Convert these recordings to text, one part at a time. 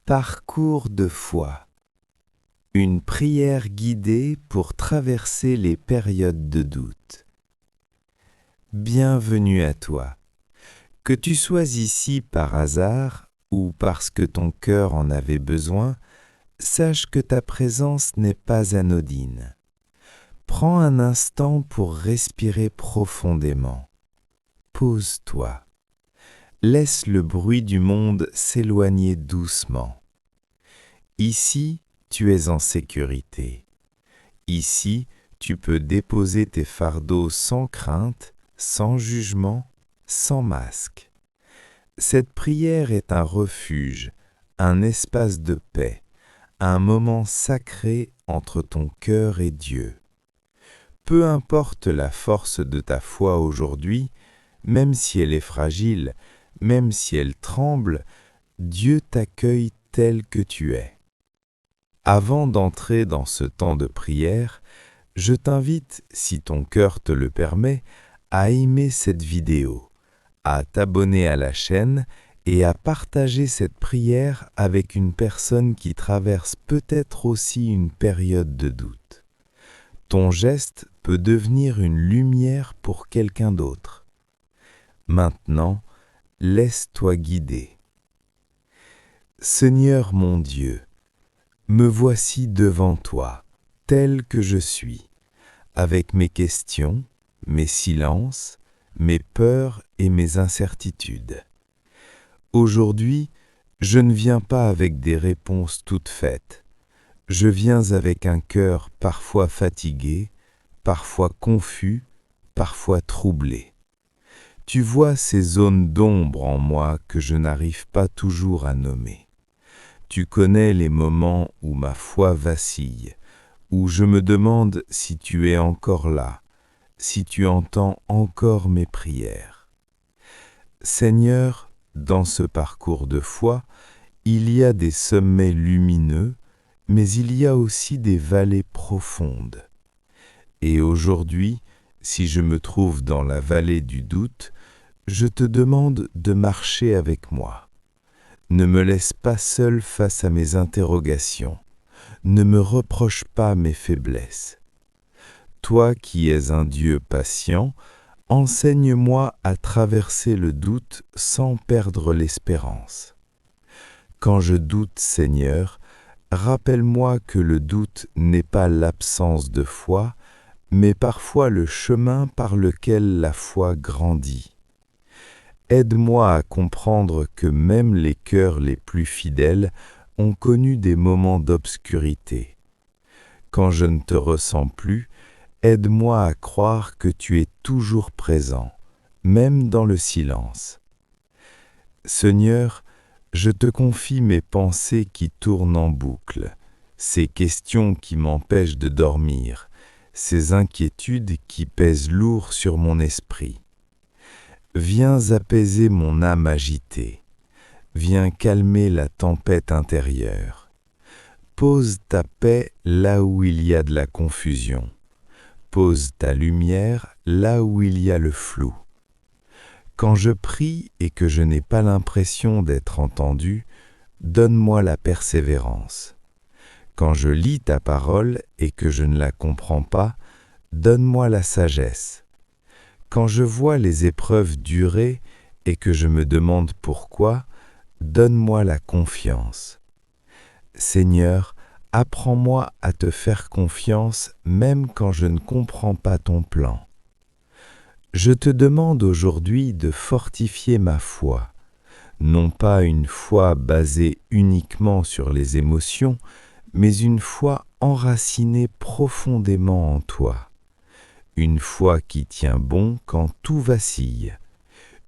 Parcours de foi. Une prière guidée pour traverser les périodes de doute. Bienvenue à toi. Que tu sois ici par hasard ou parce que ton cœur en avait besoin, sache que ta présence n'est pas anodine. Prends un instant pour respirer profondément. Pose-toi. Laisse le bruit du monde s'éloigner doucement. Ici, tu es en sécurité. Ici, tu peux déposer tes fardeaux sans crainte, sans jugement, sans masque. Cette prière est un refuge, un espace de paix, un moment sacré entre ton cœur et Dieu. Peu importe la force de ta foi aujourd'hui, même si elle est fragile, même si elle tremble, Dieu t'accueille tel que tu es. Avant d'entrer dans ce temps de prière, je t'invite, si ton cœur te le permet, à aimer cette vidéo, à t'abonner à la chaîne et à partager cette prière avec une personne qui traverse peut-être aussi une période de doute. Ton geste peut devenir une lumière pour quelqu'un d'autre. Maintenant, laisse-toi guider. Seigneur mon Dieu, me voici devant toi, tel que je suis, avec mes questions, mes silences, mes peurs et mes incertitudes. Aujourd'hui, je ne viens pas avec des réponses toutes faites. Je viens avec un cœur parfois fatigué, parfois confus, parfois troublé. Tu vois ces zones d'ombre en moi que je n'arrive pas toujours à nommer. Tu connais les moments où ma foi vacille, où je me demande si tu es encore là, si tu entends encore mes prières. Seigneur, dans ce parcours de foi, il y a des sommets lumineux, mais il y a aussi des vallées profondes. Et aujourd'hui, si je me trouve dans la vallée du doute, je te demande de marcher avec moi. Ne me laisse pas seul face à mes interrogations. Ne me reproche pas mes faiblesses. Toi qui es un Dieu patient, enseigne-moi à traverser le doute sans perdre l'espérance. Quand je doute, Seigneur, rappelle-moi que le doute n'est pas l'absence de foi, mais parfois le chemin par lequel la foi grandit. Aide-moi à comprendre que même les cœurs les plus fidèles ont connu des moments d'obscurité. Quand je ne te ressens plus, aide-moi à croire que tu es toujours présent, même dans le silence. Seigneur, je te confie mes pensées qui tournent en boucle, ces questions qui m'empêchent de dormir, ces inquiétudes qui pèsent lourd sur mon esprit. Viens apaiser mon âme agitée. Viens calmer la tempête intérieure. Pose ta paix là où il y a de la confusion. Pose ta lumière là où il y a le flou. Quand je prie et que je n'ai pas l'impression d'être entendu, donne-moi la persévérance. Quand je lis ta parole et que je ne la comprends pas, donne-moi la sagesse. Quand je vois les épreuves durer et que je me demande pourquoi, donne-moi la confiance. Seigneur, apprends-moi à te faire confiance même quand je ne comprends pas ton plan. Je te demande aujourd'hui de fortifier ma foi, non pas une foi basée uniquement sur les émotions, mais une foi enracinée profondément en toi. Une foi qui tient bon quand tout vacille,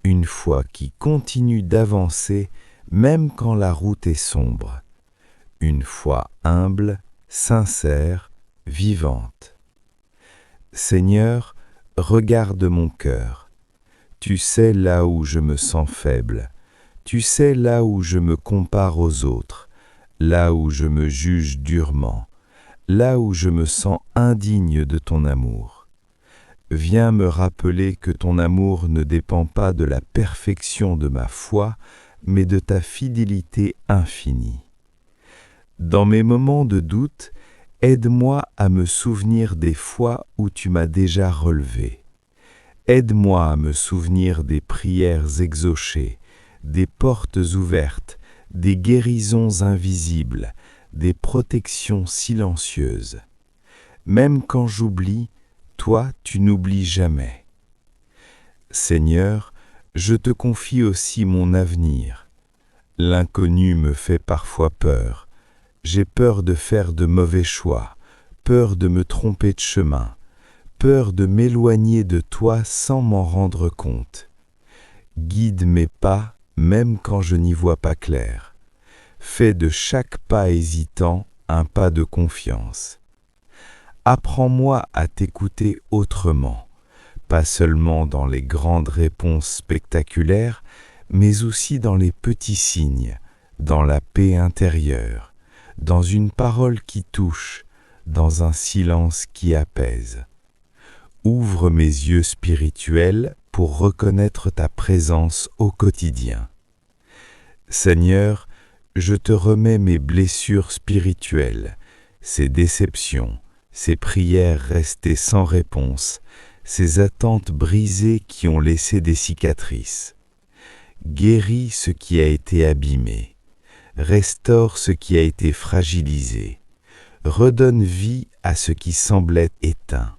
une foi qui continue d'avancer même quand la route est sombre, une foi humble, sincère, vivante. Seigneur, regarde mon cœur. Tu sais là où je me sens faible, tu sais là où je me compare aux autres, là où je me juge durement, là où je me sens indigne de ton amour. Viens me rappeler que ton amour ne dépend pas de la perfection de ma foi, mais de ta fidélité infinie. Dans mes moments de doute, aide-moi à me souvenir des fois où tu m'as déjà relevé. Aide-moi à me souvenir des prières exaucées, des portes ouvertes, des guérisons invisibles, des protections silencieuses. Même quand j'oublie, toi, tu n'oublies jamais. Seigneur, je te confie aussi mon avenir. L'inconnu me fait parfois peur. J'ai peur de faire de mauvais choix, peur de me tromper de chemin, peur de m'éloigner de toi sans m'en rendre compte. Guide mes pas, même quand je n'y vois pas clair. Fais de chaque pas hésitant un pas de confiance. Apprends-moi à t'écouter autrement, pas seulement dans les grandes réponses spectaculaires, mais aussi dans les petits signes, dans la paix intérieure, dans une parole qui touche, dans un silence qui apaise. Ouvre mes yeux spirituels pour reconnaître ta présence au quotidien. Seigneur, je te remets mes blessures spirituelles, ces déceptions, ces prières restées sans réponse, ces attentes brisées qui ont laissé des cicatrices. Guéris ce qui a été abîmé, restaure ce qui a été fragilisé, redonne vie à ce qui semblait éteint.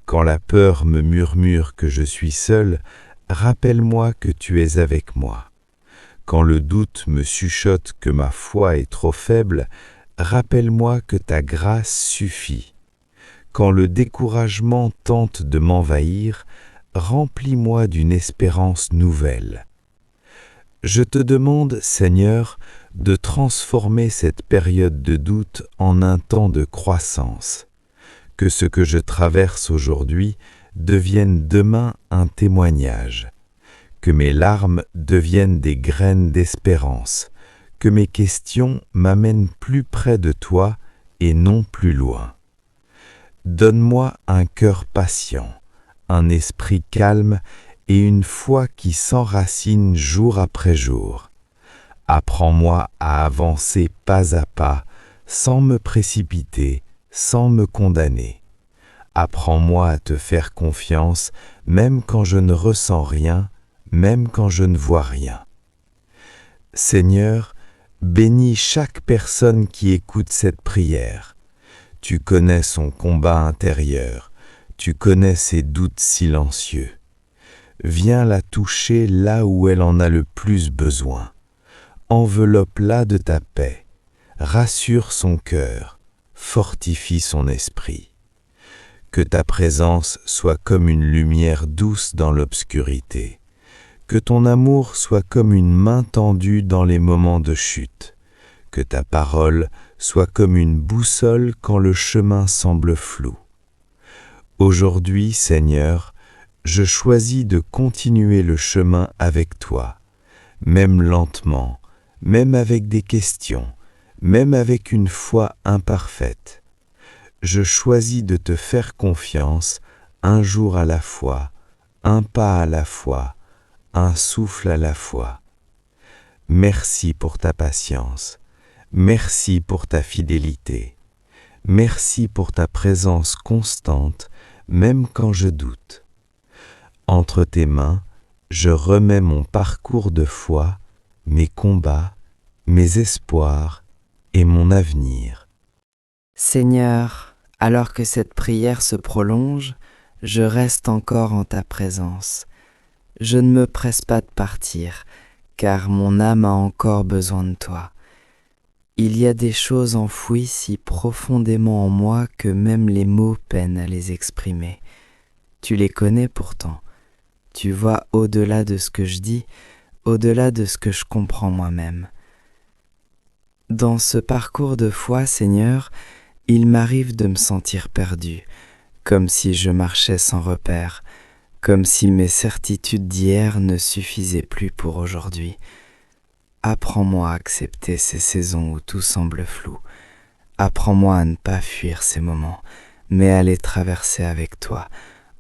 Quand la peur me murmure que je suis seul, rappelle-moi que tu es avec moi. Quand le doute me chuchote que ma foi est trop faible, rappelle-moi que ta grâce suffit. Quand le découragement tente de m'envahir, remplis-moi d'une espérance nouvelle. Je te demande, Seigneur, de transformer cette période de doute en un temps de croissance. Que ce que je traverse aujourd'hui devienne demain un témoignage. Que mes larmes deviennent des graines d'espérance. Que mes questions m'amènent plus près de toi et non plus loin. Donne-moi un cœur patient, un esprit calme et une foi qui s'enracine jour après jour. Apprends-moi à avancer pas à pas, sans me précipiter, sans me condamner. Apprends-moi à te faire confiance, même quand je ne ressens rien, même quand je ne vois rien. Seigneur, bénis chaque personne qui écoute cette prière. Tu connais son combat intérieur, tu connais ses doutes silencieux. Viens la toucher là où elle en a le plus besoin. Enveloppe-la de ta paix, rassure son cœur, fortifie son esprit. Que ta présence soit comme une lumière douce dans l'obscurité. Que ton amour soit comme une main tendue dans les moments de chute. Que ta parole soit comme une boussole quand le chemin semble flou. Aujourd'hui, Seigneur, je choisis de continuer le chemin avec toi, même lentement, même avec des questions, même avec une foi imparfaite. Je choisis de te faire confiance un jour à la fois, un pas à la fois, un souffle à la fois. Merci pour ta patience. Merci pour ta fidélité. Merci pour ta présence constante, même quand je doute. Entre tes mains, je remets mon parcours de foi, mes combats, mes espoirs et mon avenir. Seigneur, alors que cette prière se prolonge, je reste encore en ta présence. Je ne me presse pas de partir, car mon âme a encore besoin de toi. Il y a des choses enfouies si profondément en moi que même les mots peinent à les exprimer. Tu les connais pourtant. Tu vois au-delà de ce que je dis, au-delà de ce que je comprends moi-même. Dans ce parcours de foi, Seigneur, il m'arrive de me sentir perdu, comme si je marchais sans repère, comme si mes certitudes d'hier ne suffisaient plus pour aujourd'hui. Apprends-moi à accepter ces saisons où tout semble flou. Apprends-moi à ne pas fuir ces moments, mais à les traverser avec toi,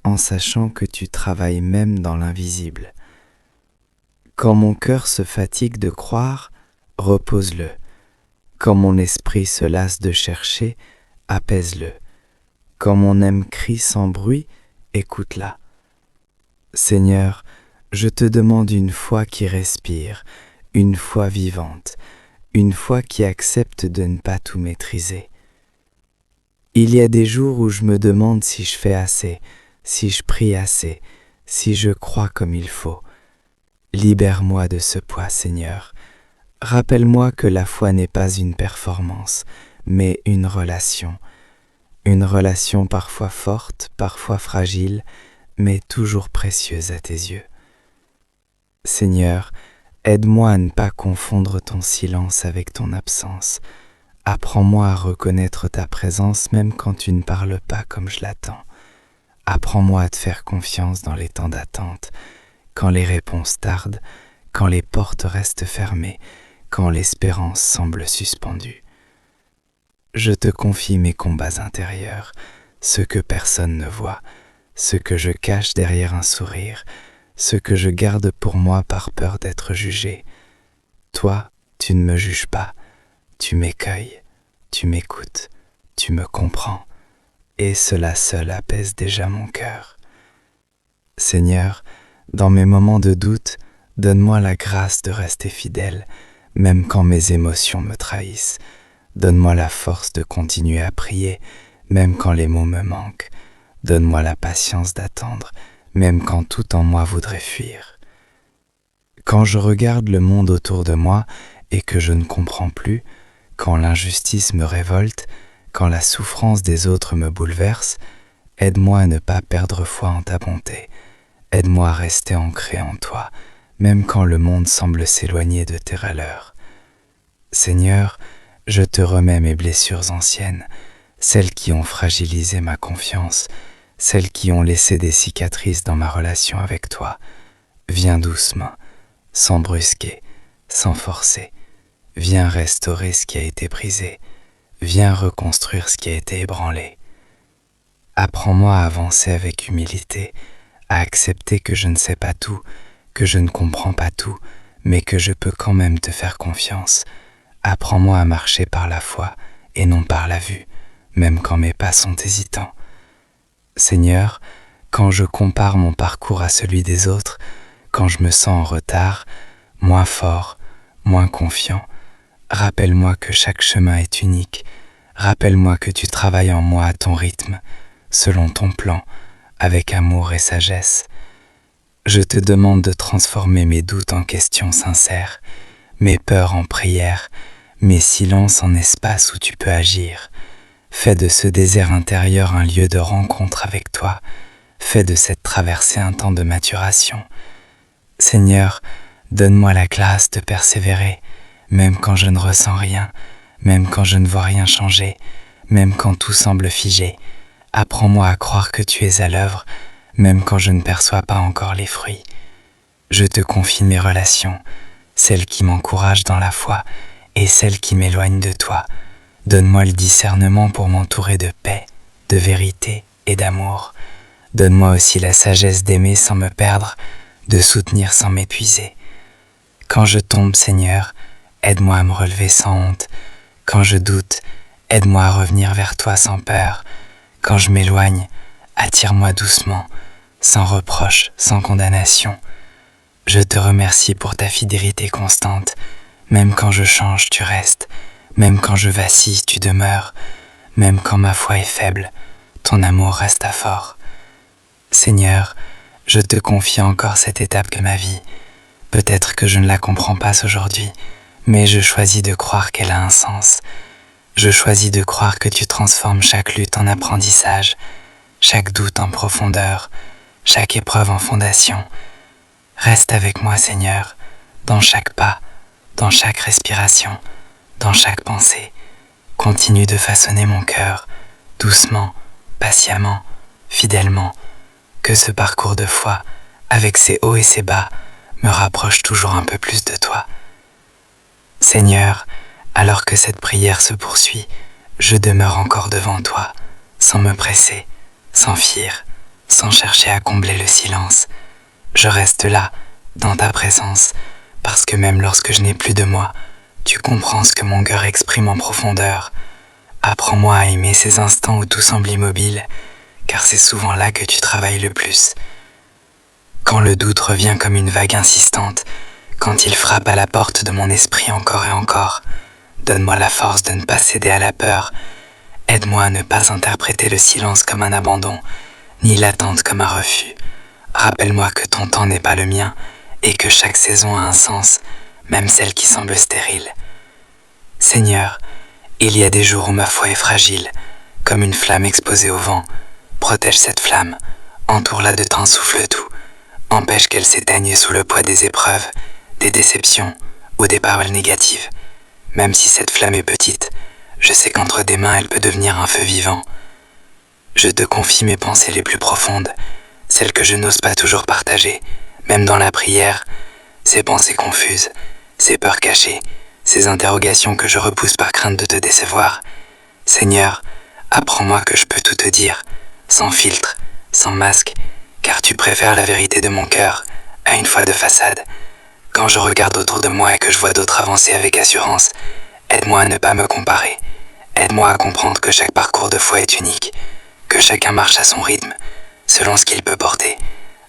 en sachant que tu travailles même dans l'invisible. Quand mon cœur se fatigue de croire, repose-le. Quand mon esprit se lasse de chercher, apaise-le. Quand mon âme crie sans bruit, écoute-la. Seigneur, je te demande une foi qui respire, une foi vivante, une foi qui accepte de ne pas tout maîtriser. Il y a des jours où je me demande si je fais assez, si je prie assez, si je crois comme il faut. Libère-moi de ce poids, Seigneur. Rappelle-moi que la foi n'est pas une performance, mais une relation parfois forte, parfois fragile, mais toujours précieuse à tes yeux. Seigneur, aide-moi à ne pas confondre ton silence avec ton absence. Apprends-moi à reconnaître ta présence même quand tu ne parles pas comme je l'attends. Apprends-moi à te faire confiance dans les temps d'attente, quand les réponses tardent, quand les portes restent fermées, quand l'espérance semble suspendue. Je te confie mes combats intérieurs, ce que personne ne voit, ce que je cache derrière un sourire, ce que je garde pour moi par peur d'être jugé. Toi, tu ne me juges pas, tu m'écueilles, tu m'écoutes, tu me comprends, et cela seul apaise déjà mon cœur. Seigneur, dans mes moments de doute, donne-moi la grâce de rester fidèle, même quand mes émotions me trahissent. Donne-moi la force de continuer à prier, même quand les mots me manquent. Donne-moi la patience d'attendre, même quand tout en moi voudrait fuir. Quand je regarde le monde autour de moi et que je ne comprends plus, quand l'injustice me révolte, quand la souffrance des autres me bouleverse, aide-moi à ne pas perdre foi en ta bonté. Aide-moi à rester ancré en toi, même quand le monde semble s'éloigner de tes valeurs. Seigneur, je te remets mes blessures anciennes, celles qui ont fragilisé ma confiance, celles qui ont laissé des cicatrices dans ma relation avec toi. Viens doucement, sans brusquer, sans forcer. Viens restaurer ce qui a été brisé. Viens reconstruire ce qui a été ébranlé. Apprends-moi à avancer avec humilité, à accepter que je ne sais pas tout, que je ne comprends pas tout, mais que je peux quand même te faire confiance. Apprends-moi à marcher par la foi et non par la vue, même quand mes pas sont hésitants. Seigneur, quand je compare mon parcours à celui des autres, quand je me sens en retard, moins fort, moins confiant, rappelle-moi que chaque chemin est unique. Rappelle-moi que tu travailles en moi à ton rythme, selon ton plan, avec amour et sagesse. Je te demande de transformer mes doutes en questions sincères, mes peurs en prières, mes silences en espace où tu peux agir. Fais de ce désert intérieur un lieu de rencontre avec toi. Fais de cette traversée un temps de maturation. Seigneur, donne-moi la grâce de persévérer, même quand je ne ressens rien, même quand je ne vois rien changer, même quand tout semble figé. Apprends-moi à croire que tu es à l'œuvre, même quand je ne perçois pas encore les fruits. Je te confie mes relations, celles qui m'encouragent dans la foi et celles qui m'éloignent de toi. Donne-moi le discernement pour m'entourer de paix, de vérité et d'amour. Donne-moi aussi la sagesse d'aimer sans me perdre, de soutenir sans m'épuiser. Quand je tombe, Seigneur, aide-moi à me relever sans honte. Quand je doute, aide-moi à revenir vers toi sans peur. Quand je m'éloigne, attire-moi doucement, sans reproche, sans condamnation. Je te remercie pour ta fidélité constante. Même quand je change, tu restes. Même quand je vacille, tu demeures. Même quand ma foi est faible, ton amour reste fort. Seigneur, je te confie encore cette étape de ma vie. Peut-être que je ne la comprends pas aujourd'hui, mais je choisis de croire qu'elle a un sens. Je choisis de croire que tu transformes chaque lutte en apprentissage, chaque doute en profondeur, chaque épreuve en fondation. Reste avec moi, Seigneur, dans chaque pas, dans chaque respiration, dans chaque pensée. Continue de façonner mon cœur, doucement, patiemment, fidèlement. Que ce parcours de foi, avec ses hauts et ses bas, me rapproche toujours un peu plus de toi. Seigneur, alors que cette prière se poursuit, je demeure encore devant toi, sans me presser, sans fuir, sans chercher à combler le silence. Je reste là, dans ta présence, parce que même lorsque je n'ai plus de moi, Tu comprends ce que mon cœur exprime en profondeur. Apprends-moi à aimer ces instants où tout semble immobile, car c'est souvent là que tu travailles le plus. Quand le doute revient comme une vague insistante, quand il frappe à la porte de mon esprit encore et encore, donne-moi la force de ne pas céder à la peur. Aide-moi à ne pas interpréter le silence comme un abandon, ni l'attente comme un refus. Rappelle-moi que ton temps n'est pas le mien, et que chaque saison a un sens, même celle qui semble stérile. Seigneur, il y a des jours où ma foi est fragile, comme une flamme exposée au vent. Protège cette flamme, entoure-la de ton souffle doux, empêche qu'elle s'éteigne sous le poids des épreuves, des déceptions ou des paroles négatives. Même si cette flamme est petite, je sais qu'entre tes mains elle peut devenir un feu vivant. Je te confie mes pensées les plus profondes, celles que je n'ose pas toujours partager, même dans la prière, ces pensées confuses, ces peurs cachées, ces interrogations que je repousse par crainte de te décevoir. Seigneur, apprends-moi que je peux tout te dire, sans filtre, sans masque, car tu préfères la vérité de mon cœur à une foi de façade. Quand je regarde autour de moi et que je vois d'autres avancer avec assurance, aide-moi à ne pas me comparer. Aide-moi à comprendre que chaque parcours de foi est unique, que chacun marche à son rythme, selon ce qu'il peut porter.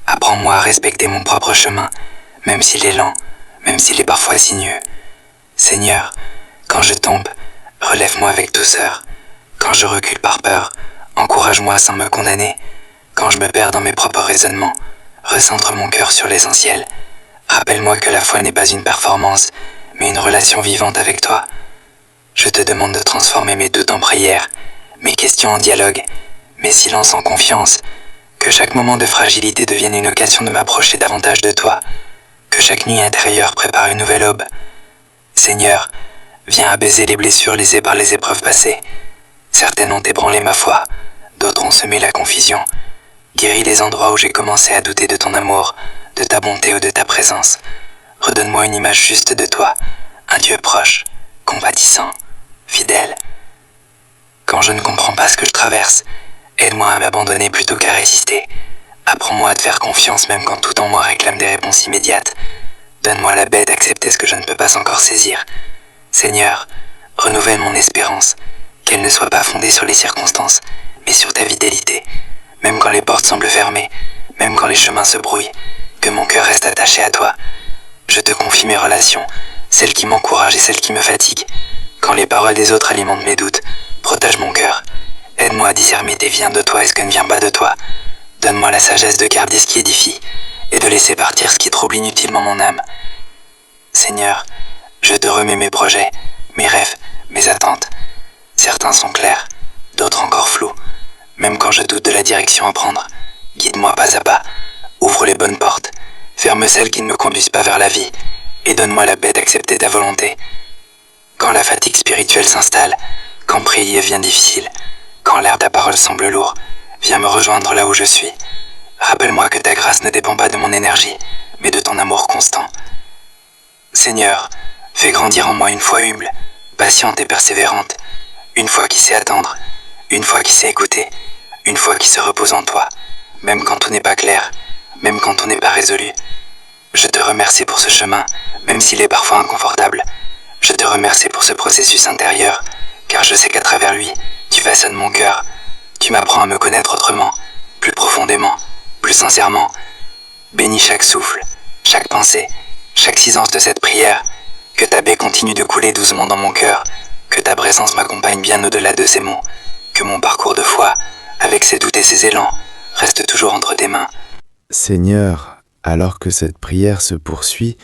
Apprends-moi à respecter mon propre chemin, même s'il est lent, même s'il est parfois sinueux. Seigneur, quand je tombe, relève-moi avec douceur. Quand je recule par peur, encourage-moi sans me condamner. Quand je me perds dans mes propres raisonnements, recentre mon cœur sur l'essentiel. Rappelle-moi que la foi n'est pas une performance, mais une relation vivante avec toi. Je te demande de transformer mes doutes en prière, mes questions en dialogue, mes silences en confiance. Que chaque moment de fragilité devienne une occasion de m'approcher davantage de toi. Que chaque nuit intérieure prépare une nouvelle aube. Seigneur, viens apaiser les blessures laissées par les épreuves passées. Certaines ont ébranlé ma foi, d'autres ont semé la confusion. Guéris les endroits où j'ai commencé à douter de ton amour, de ta bonté ou de ta présence. Redonne-moi une image juste de toi, un Dieu proche, compatissant, fidèle. Quand je ne comprends pas ce que je traverse, aide-moi à m'abandonner plutôt qu'à résister. Apprends-moi à te faire confiance même quand tout en moi réclame des réponses immédiates. Donne-moi la baie d'accepter ce que je ne peux pas encore saisir. Seigneur, renouvelle mon espérance, qu'elle ne soit pas fondée sur les circonstances, mais sur ta fidélité. Même quand les portes semblent fermées, même quand les chemins se brouillent, que mon cœur reste attaché à toi. Je te confie mes relations, celles qui m'encouragent et celles qui me fatiguent. Quand les paroles des autres alimentent mes doutes, protège mon cœur. Aide-moi à discerner ce qui vient de toi et ce qui ne vient pas de toi. Donne-moi la sagesse de garder ce qui édifie et de laisser partir ce qui trouble inutilement mon âme. Seigneur, je te remets mes projets, mes rêves, mes attentes. Certains sont clairs, d'autres encore flous. Même quand je doute de la direction à prendre, guide-moi pas à pas. Ouvre les bonnes portes, ferme celles qui ne me conduisent pas vers la vie, et donne-moi la paix d'accepter ta volonté. Quand la fatigue spirituelle s'installe, quand prier devient difficile, quand l'air de ta parole semble lourd, viens me rejoindre là où je suis. Rappelle-moi que ta grâce ne dépend pas de mon énergie, mais de ton amour constant. Seigneur, fais grandir en moi une foi humble, patiente et persévérante, une foi qui sait attendre, une foi qui sait écouter, une foi qui se repose en toi, même quand tout n'est pas clair, même quand tout n'est pas résolu. Je te remercie pour ce chemin, même s'il est parfois inconfortable. Je te remercie pour ce processus intérieur, car je sais qu'à travers lui, tu façonnes mon cœur. Tu m'apprends à me connaître autrement, plus profondément, plus sincèrement. Bénis chaque souffle, chaque pensée, chaque silence de cette prière. Que ta baie continue de couler doucement dans mon cœur, que ta présence m'accompagne bien au-delà de ces mots, que mon parcours de foi, avec ses doutes et ses élans, reste toujours entre tes mains. Seigneur, alors que cette prière se poursuit,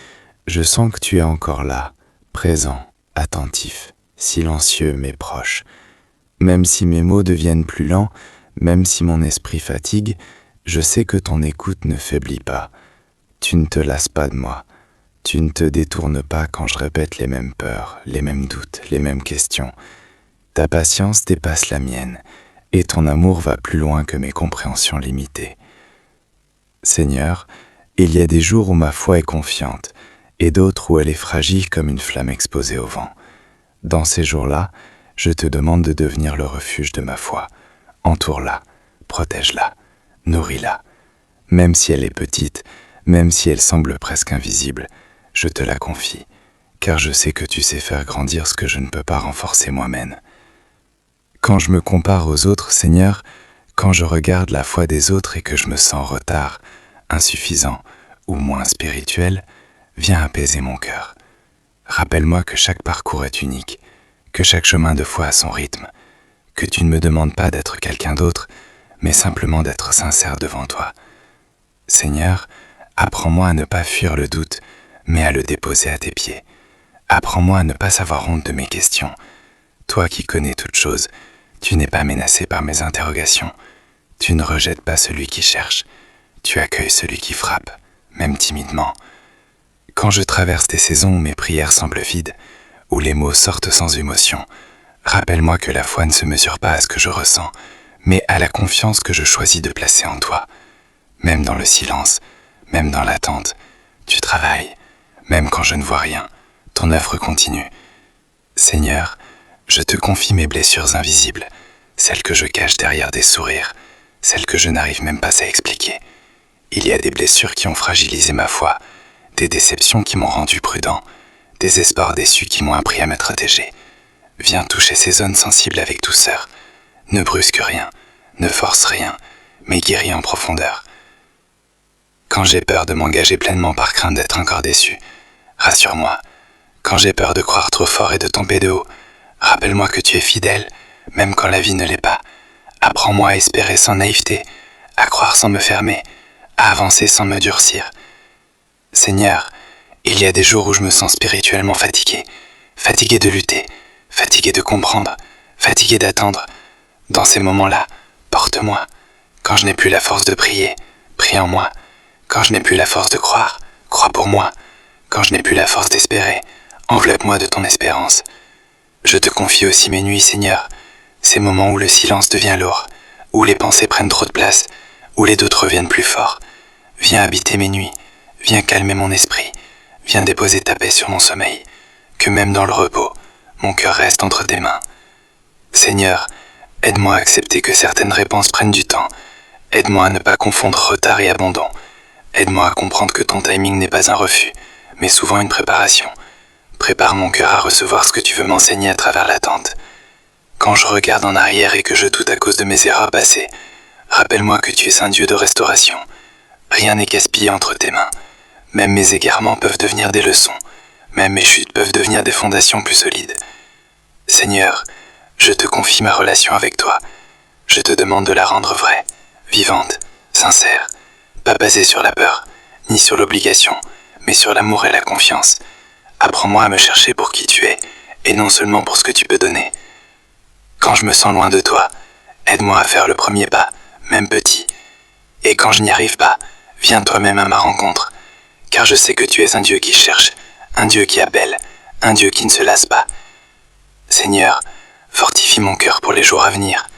je sens que tu es encore là, présent, attentif, silencieux mais proche. Même si mes mots deviennent plus lents, même si mon esprit fatigue, je sais que ton écoute ne faiblit pas. Tu ne te lasses pas de moi. Tu ne te détournes pas quand je répète les mêmes peurs, les mêmes doutes, les mêmes questions. Ta patience dépasse la mienne, et ton amour va plus loin que mes compréhensions limitées. Seigneur, il y a des jours où ma foi est confiante, et d'autres où elle est fragile comme une flamme exposée au vent. Dans ces jours-là, je te demande de devenir le refuge de ma foi. Entoure-la, protège-la, nourris-la. Même si elle est petite, même si elle semble presque invisible, je te la confie, car je sais que tu sais faire grandir ce que je ne peux pas renforcer moi-même. Quand je me compare aux autres, Seigneur, quand je regarde la foi des autres et que je me sens en retard, insuffisant ou moins spirituel, viens apaiser mon cœur. Rappelle-moi que chaque parcours est unique, que chaque chemin de foi a son rythme, que tu ne me demandes pas d'être quelqu'un d'autre, mais simplement d'être sincère devant toi. Seigneur, apprends-moi à ne pas fuir le doute, mais à le déposer à tes pieds. Apprends-moi à ne pas avoir honte de mes questions. Toi qui connais toutes choses, tu n'es pas menacé par mes interrogations. Tu ne rejettes pas celui qui cherche. Tu accueilles celui qui frappe, même timidement. Quand je traverse des saisons où mes prières semblent vides, où les mots sortent sans émotion, rappelle-moi que la foi ne se mesure pas à ce que je ressens, mais à la confiance que je choisis de placer en toi. Même dans le silence, même dans l'attente, tu travailles. Même quand je ne vois rien, ton œuvre continue. Seigneur, je te confie mes blessures invisibles, celles que je cache derrière des sourires, celles que je n'arrive même pas à expliquer. Il y a des blessures qui ont fragilisé ma foi, des déceptions qui m'ont rendu prudent, des espoirs déçus qui m'ont appris à me protéger. Viens toucher ces zones sensibles avec douceur. Ne brusque rien, ne force rien, mais guéris en profondeur. Quand j'ai peur de m'engager pleinement par crainte d'être encore déçu, rassure-moi. Quand j'ai peur de croire trop fort et de tomber de haut, rappelle-moi que tu es fidèle, même quand la vie ne l'est pas. Apprends-moi à espérer sans naïveté, à croire sans me fermer, à avancer sans me durcir. Seigneur, il y a des jours où je me sens spirituellement fatigué, fatigué de lutter, fatigué de comprendre, fatigué d'attendre. Dans ces moments-là, porte-moi. Quand je n'ai plus la force de prier, prie en moi. Quand je n'ai plus la force de croire, crois pour moi. Quand je n'ai plus la force d'espérer, enveloppe-moi de ton espérance. Je te confie aussi mes nuits, Seigneur, ces moments où le silence devient lourd, où les pensées prennent trop de place, où les doutes reviennent plus forts. Viens habiter mes nuits, viens calmer mon esprit, viens déposer ta paix sur mon sommeil, que même dans le repos, mon cœur reste entre tes mains. Seigneur, aide-moi à accepter que certaines réponses prennent du temps. Aide-moi à ne pas confondre retard et abandon. Aide-moi à comprendre que ton timing n'est pas un refus, mais souvent une préparation. Prépare mon cœur à recevoir ce que tu veux m'enseigner à travers l'attente. Quand je regarde en arrière et que je doute à cause de mes erreurs passées, rappelle-moi que tu es un Dieu de restauration. Rien n'est gaspillé entre tes mains. Même mes égarements peuvent devenir des leçons. Même mes chutes peuvent devenir des fondations plus solides. Seigneur, je te confie ma relation avec toi. Je te demande de la rendre vraie, vivante, sincère, pas basée sur la peur, ni sur l'obligation, mais sur l'amour et la confiance. Apprends-moi à me chercher pour qui tu es, et non seulement pour ce que tu peux donner. Quand je me sens loin de toi, aide-moi à faire le premier pas, même petit. Et quand je n'y arrive pas, viens toi-même à ma rencontre, car je sais que tu es un Dieu qui cherche, un Dieu qui appelle, un Dieu qui ne se lasse pas. Seigneur, fortifie mon cœur pour les jours à venir.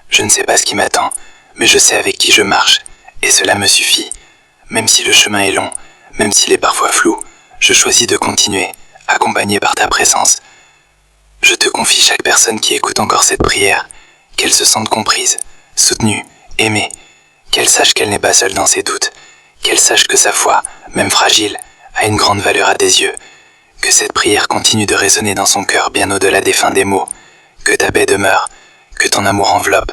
Je ne sais pas ce qui m'attend, mais je sais avec qui je marche, et cela me suffit. Même si le chemin est long, même s'il est parfois flou, je choisis de continuer, accompagné par ta présence. Je te confie chaque personne qui écoute encore cette prière, qu'elle se sente comprise, soutenue, aimée, qu'elle sache qu'elle n'est pas seule dans ses doutes, qu'elle sache que sa foi, même fragile, a une grande valeur à tes yeux, que cette prière continue de résonner dans son cœur bien au-delà des fins des mots, que ta paix demeure, que ton amour enveloppe,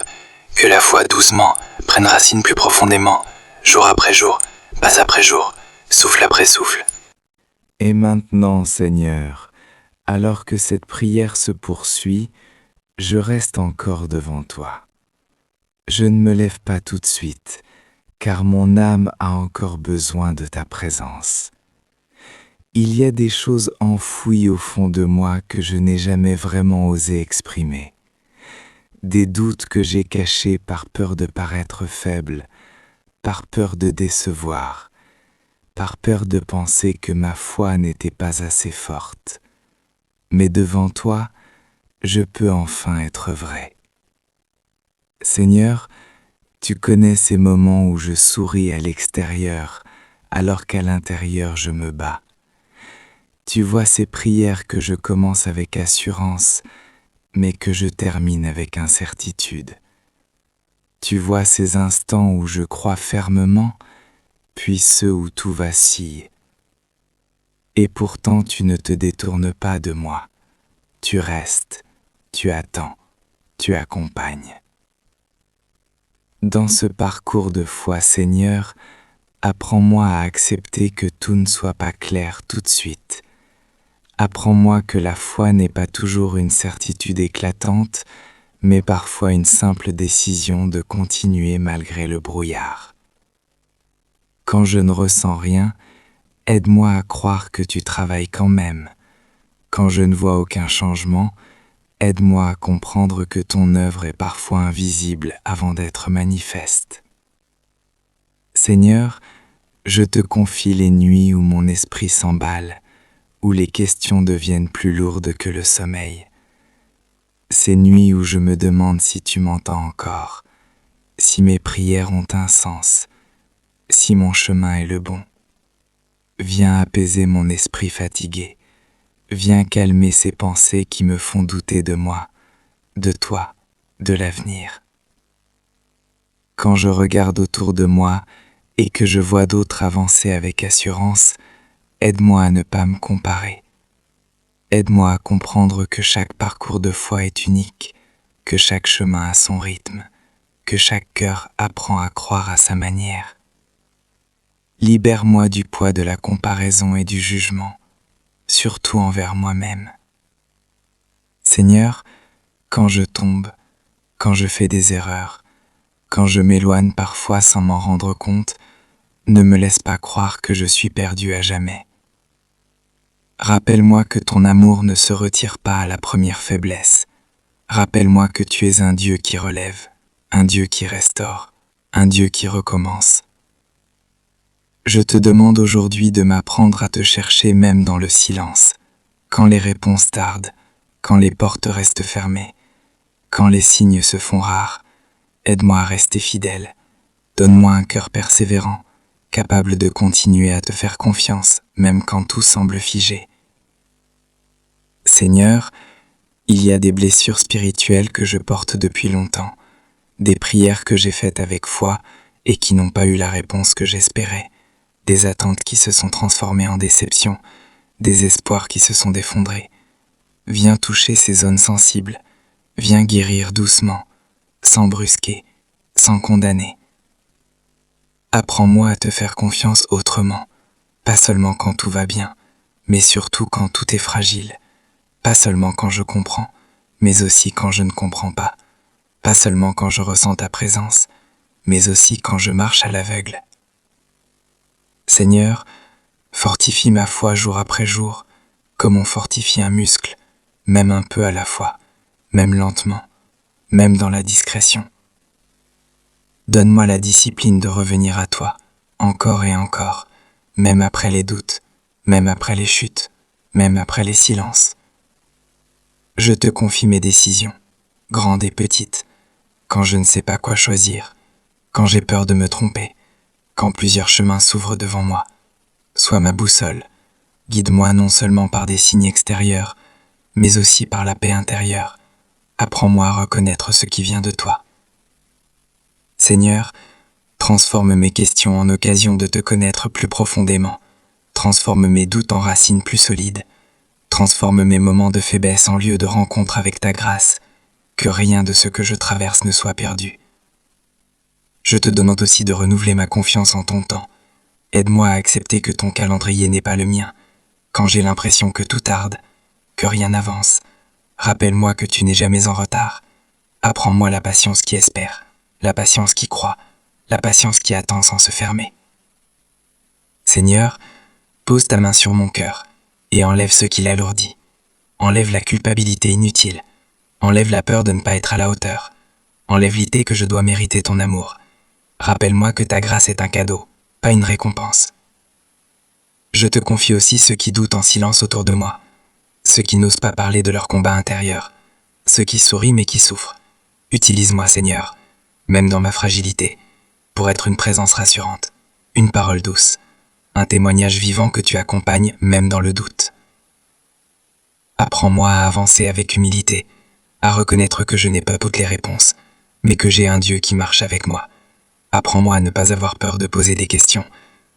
que la foi doucement prenne racine plus profondément, jour après jour, pas après jour, souffle après souffle. Et maintenant, Seigneur, alors que cette prière se poursuit, je reste encore devant toi. Je ne me lève pas tout de suite, car mon âme a encore besoin de ta présence. Il y a des choses enfouies au fond de moi que je n'ai jamais vraiment osé exprimer. Des doutes que j'ai cachés par peur de paraître faible, par peur de décevoir, par peur de penser que ma foi n'était pas assez forte. Mais devant toi, je peux enfin être vrai. Seigneur, tu connais ces moments où je souris à l'extérieur, alors qu'à l'intérieur je me bats. Tu vois ces prières que je commence avec assurance, mais que je termine avec incertitude. Tu vois ces instants où je crois fermement, puis ceux où tout vacille. Et pourtant tu ne te détournes pas de moi. Tu restes, tu attends, tu accompagnes. Dans ce parcours de foi, Seigneur, apprends-moi à accepter que tout ne soit pas clair tout de suite. Apprends-moi que la foi n'est pas toujours une certitude éclatante, mais parfois une simple décision de continuer malgré le brouillard. Quand je ne ressens rien, aide-moi à croire que tu travailles quand même. Quand je ne vois aucun changement, aide-moi à comprendre que ton œuvre est parfois invisible avant d'être manifeste. Seigneur, je te confie les nuits où mon esprit s'emballe, où les questions deviennent plus lourdes que le sommeil. Ces nuits où je me demande si tu m'entends encore, si mes prières ont un sens, si mon chemin est le bon. Viens apaiser mon esprit fatigué, viens calmer ces pensées qui me font douter de moi, de toi, de l'avenir. Quand je regarde autour de moi et que je vois d'autres avancer avec assurance, aide-moi à ne pas me comparer. Aide-moi à comprendre que chaque parcours de foi est unique, que chaque chemin a son rythme, que chaque cœur apprend à croire à sa manière. Libère-moi du poids de la comparaison et du jugement, surtout envers moi-même. Seigneur, quand je tombe, quand je fais des erreurs, quand je m'éloigne parfois sans m'en rendre compte, ne me laisse pas croire que je suis perdu à jamais. Rappelle-moi que ton amour ne se retire pas à la première faiblesse. Rappelle-moi que tu es un Dieu qui relève, un Dieu qui restaure, un Dieu qui recommence. Je te demande aujourd'hui de m'apprendre à te chercher même dans le silence, quand les réponses tardent, quand les portes restent fermées, quand les signes se font rares. Aide-moi à rester fidèle. Donne-moi un cœur persévérant, capable de continuer à te faire confiance, même quand tout semble figé. Seigneur, il y a des blessures spirituelles que je porte depuis longtemps, des prières que j'ai faites avec foi et qui n'ont pas eu la réponse que j'espérais, des attentes qui se sont transformées en déception, des espoirs qui se sont effondrés. Viens toucher ces zones sensibles, viens guérir doucement, sans brusquer, sans condamner. Apprends-moi à te faire confiance autrement, pas seulement quand tout va bien, mais surtout quand tout est fragile, pas seulement quand je comprends, mais aussi quand je ne comprends pas, pas seulement quand je ressens ta présence, mais aussi quand je marche à l'aveugle. Seigneur, fortifie ma foi jour après jour, comme on fortifie un muscle, même un peu à la fois, même lentement, même dans la discrétion. Donne-moi la discipline de revenir à toi, encore et encore, même après les doutes, même après les chutes, même après les silences. Je te confie mes décisions, grandes et petites, quand je ne sais pas quoi choisir, quand j'ai peur de me tromper, quand plusieurs chemins s'ouvrent devant moi. Sois ma boussole, guide-moi non seulement par des signes extérieurs, mais aussi par la paix intérieure. Apprends-moi à reconnaître ce qui vient de toi. Seigneur, transforme mes questions en occasion de te connaître plus profondément. Transforme mes doutes en racines plus solides. Transforme mes moments de faiblesse en lieu de rencontre avec ta grâce. Que rien de ce que je traverse ne soit perdu. Je te demande aussi de renouveler ma confiance en ton temps. Aide-moi à accepter que ton calendrier n'est pas le mien. Quand j'ai l'impression que tout tarde, que rien n'avance, rappelle-moi que tu n'es jamais en retard. Apprends-moi la patience qui espère, la patience qui croit, la patience qui attend sans se fermer. Seigneur, pose ta main sur mon cœur et enlève ce qui l'alourdit. Enlève la culpabilité inutile. Enlève la peur de ne pas être à la hauteur. Enlève l'idée que je dois mériter ton amour. Rappelle-moi que ta grâce est un cadeau, pas une récompense. Je te confie aussi ceux qui doutent en silence autour de moi, ceux qui n'osent pas parler de leur combat intérieur, ceux qui sourient mais qui souffrent. Utilise-moi, Seigneur, même dans ma fragilité, pour être une présence rassurante, une parole douce, un témoignage vivant que tu accompagnes même dans le doute. Apprends-moi à avancer avec humilité, à reconnaître que je n'ai pas toutes les réponses, mais que j'ai un Dieu qui marche avec moi. Apprends-moi à ne pas avoir peur de poser des questions,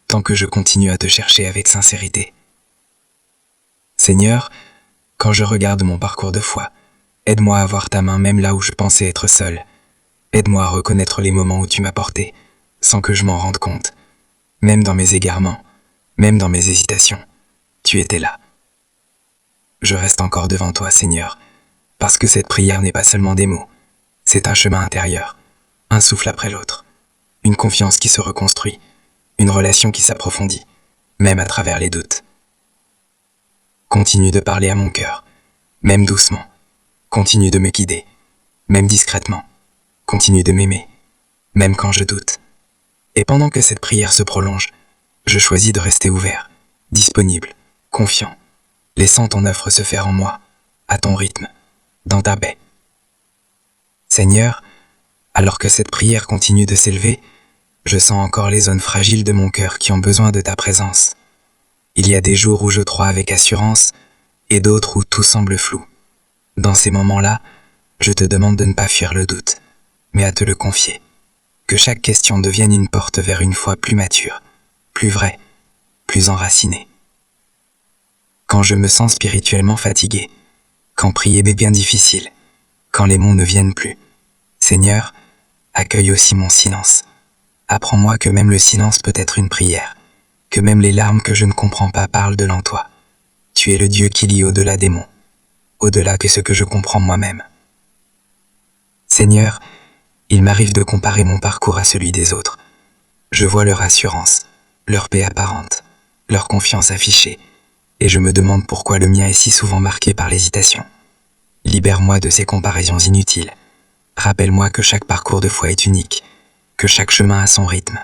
tant que je continue à te chercher avec sincérité. Seigneur, quand je regarde mon parcours de foi, aide-moi à voir ta main même là où je pensais être seul. Aide-moi à reconnaître les moments où tu m'as porté, sans que je m'en rende compte. Même dans mes égarements, même dans mes hésitations, tu étais là. Je reste encore devant toi, Seigneur, parce que cette prière n'est pas seulement des mots, c'est un chemin intérieur, un souffle après l'autre, une confiance qui se reconstruit, une relation qui s'approfondit, même à travers les doutes. Continue de parler à mon cœur, même doucement. Continue de me guider, même discrètement. Continue de m'aimer, même quand je doute. Et pendant que cette prière se prolonge, je choisis de rester ouvert, disponible, confiant, laissant ton œuvre se faire en moi, à ton rythme, dans ta paix. Seigneur, alors que cette prière continue de s'élever, je sens encore les zones fragiles de mon cœur qui ont besoin de ta présence. Il y a des jours où je crois avec assurance et d'autres où tout semble flou. Dans ces moments-là, je te demande de ne pas fuir le doute, mais à te le confier. Que chaque question devienne une porte vers une foi plus mature, plus vraie, plus enracinée. Quand je me sens spirituellement fatigué, quand prier est bien difficile, quand les mots ne viennent plus, Seigneur, accueille aussi mon silence. Apprends-moi que même le silence peut être une prière, que même les larmes que je ne comprends pas parlent devant toi. Tu es le Dieu qui lit au-delà des mots, au-delà que ce que je comprends moi-même. Seigneur, il m'arrive de comparer mon parcours à celui des autres. Je vois leur assurance, leur paix apparente, leur confiance affichée, et je me demande pourquoi le mien est si souvent marqué par l'hésitation. Libère-moi de ces comparaisons inutiles. Rappelle-moi que chaque parcours de foi est unique, que chaque chemin a son rythme,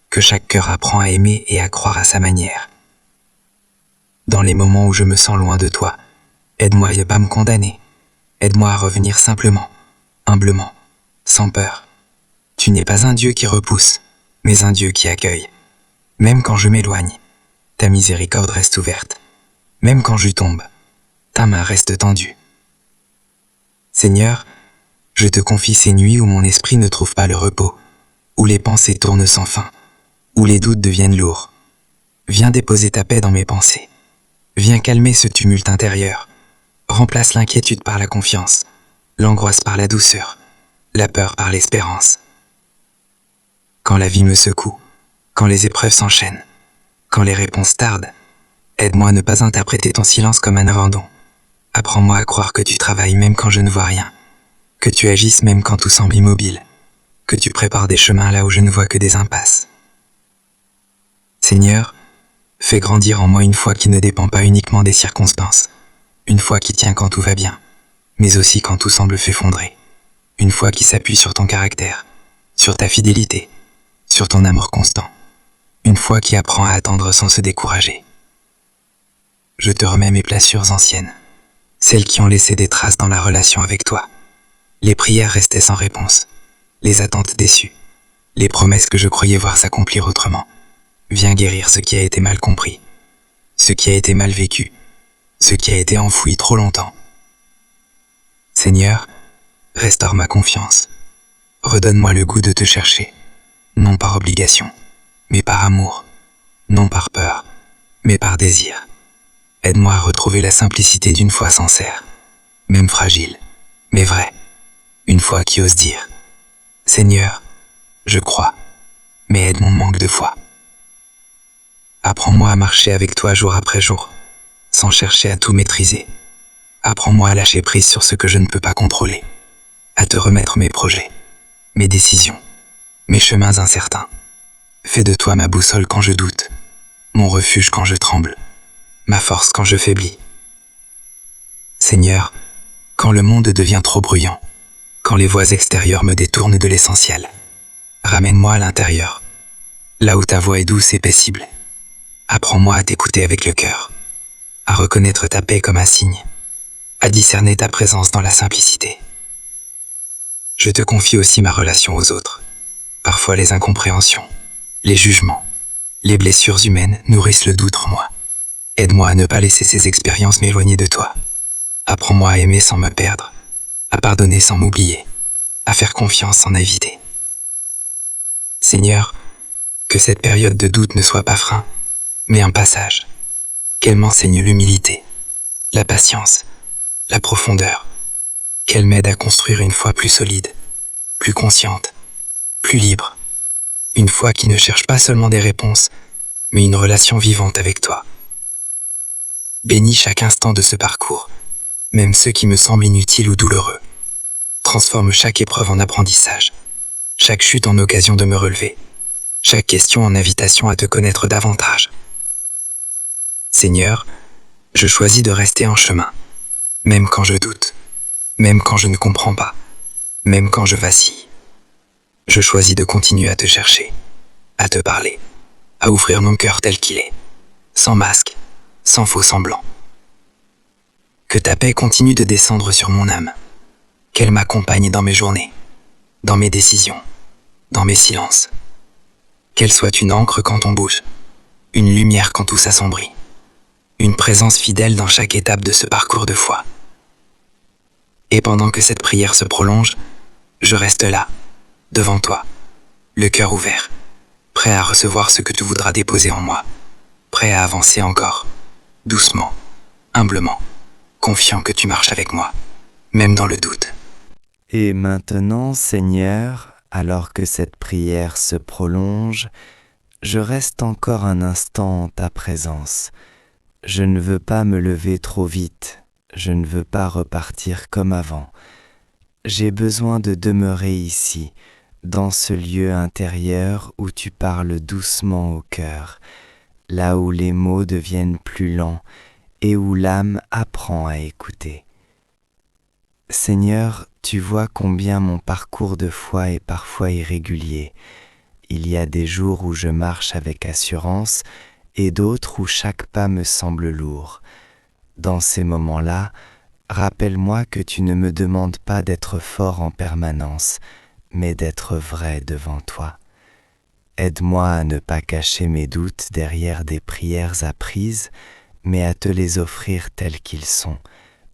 que chaque cœur apprend à aimer et à croire à sa manière. Dans les moments où je me sens loin de toi, aide-moi à ne pas me condamner. Aide-moi à revenir simplement, humblement, sans peur. Tu n'es pas un Dieu qui repousse, mais un Dieu qui accueille. Même quand je m'éloigne, ta miséricorde reste ouverte. Même quand je tombe, ta main reste tendue. Seigneur, je te confie ces nuits où mon esprit ne trouve pas le repos, où les pensées tournent sans fin, où les doutes deviennent lourds. Viens déposer ta paix dans mes pensées. Viens calmer ce tumulte intérieur. Remplace l'inquiétude par la confiance, l'angoisse par la douceur, la peur par l'espérance. Quand la vie me secoue, quand les épreuves s'enchaînent, quand les réponses tardent, aide-moi à ne pas interpréter ton silence comme un abandon. Apprends-moi à croire que tu travailles même quand je ne vois rien, que tu agisses même quand tout semble immobile, que tu prépares des chemins là où je ne vois que des impasses. Seigneur, fais grandir en moi une foi qui ne dépend pas uniquement des circonstances, une foi qui tient quand tout va bien, mais aussi quand tout semble s'effondrer, une foi qui s'appuie sur ton caractère, sur ta fidélité, sur ton amour constant, une foi qui apprend à attendre sans se décourager. Je te remets mes blessures anciennes, celles qui ont laissé des traces dans la relation avec toi. Les prières restaient sans réponse, les attentes déçues, les promesses que je croyais voir s'accomplir autrement. Viens guérir ce qui a été mal compris, ce qui a été mal vécu, ce qui a été enfoui trop longtemps. Seigneur, restaure ma confiance. Redonne-moi le goût de te chercher, non par obligation, mais par amour, non par peur, mais par désir. Aide-moi à retrouver la simplicité d'une foi sincère, même fragile, mais vraie. Une foi qui ose dire « Seigneur, je crois, mais aide mon manque de foi. » Apprends-moi à marcher avec toi jour après jour, sans chercher à tout maîtriser. Apprends-moi à lâcher prise sur ce que je ne peux pas contrôler, à te remettre mes projets, mes décisions, mes chemins incertains. Fais de toi ma boussole quand je doute, mon refuge quand je tremble, ma force quand je faiblis. Seigneur, quand le monde devient trop bruyant, quand les voix extérieures me détournent de l'essentiel, ramène-moi à l'intérieur, là où ta voix est douce et paisible. Apprends-moi à t'écouter avec le cœur, à reconnaître ta paix comme un signe, à discerner ta présence dans la simplicité. Je te confie aussi ma relation aux autres. Parfois les incompréhensions, les jugements, les blessures humaines nourrissent le doute en moi. Aide-moi à ne pas laisser ces expériences m'éloigner de toi. Apprends-moi à aimer sans me perdre, à pardonner sans m'oublier, à faire confiance sans éviter. Seigneur, que cette période de doute ne soit pas frein, mais un passage. Qu'elle m'enseigne l'humilité, la patience, la profondeur, qu'elle m'aide à construire une foi plus solide, plus consciente, plus libre, une foi qui ne cherche pas seulement des réponses, mais une relation vivante avec toi. Bénis chaque instant de ce parcours, même ceux qui me semblent inutiles ou douloureux. Transforme chaque épreuve en apprentissage, chaque chute en occasion de me relever, chaque question en invitation à te connaître davantage. Seigneur, je choisis de rester en chemin, même quand je doute, même quand je ne comprends pas, même quand je vacille. Je choisis de continuer à te chercher, à te parler, à ouvrir mon cœur tel qu'il est, sans masque, sans faux semblant. Que ta paix continue de descendre sur mon âme, qu'elle m'accompagne dans mes journées, dans mes décisions, dans mes silences. Qu'elle soit une encre quand on bouge, une lumière quand tout s'assombrit, une présence fidèle dans chaque étape de ce parcours de foi. Et pendant que cette prière se prolonge, je reste là, devant toi, le cœur ouvert, prêt à recevoir ce que tu voudras déposer en moi, prêt à avancer encore, doucement, humblement, confiant que tu marches avec moi, même dans le doute. Et maintenant, Seigneur, alors que cette prière se prolonge, je reste encore un instant en ta présence. Je ne veux pas me lever trop vite, je ne veux pas repartir comme avant. J'ai besoin de demeurer ici, dans ce lieu intérieur où tu parles doucement au cœur, là où les mots deviennent plus lents et où l'âme apprend à écouter. Seigneur, tu vois combien mon parcours de foi est parfois irrégulier. Il y a des jours où je marche avec assurance et d'autres où chaque pas me semble lourd. Dans ces moments-là, rappelle-moi que tu ne me demandes pas d'être fort en permanence, mais d'être vrai devant toi. Aide-moi à ne pas cacher mes doutes derrière des prières apprises, mais à te les offrir tels qu'ils sont,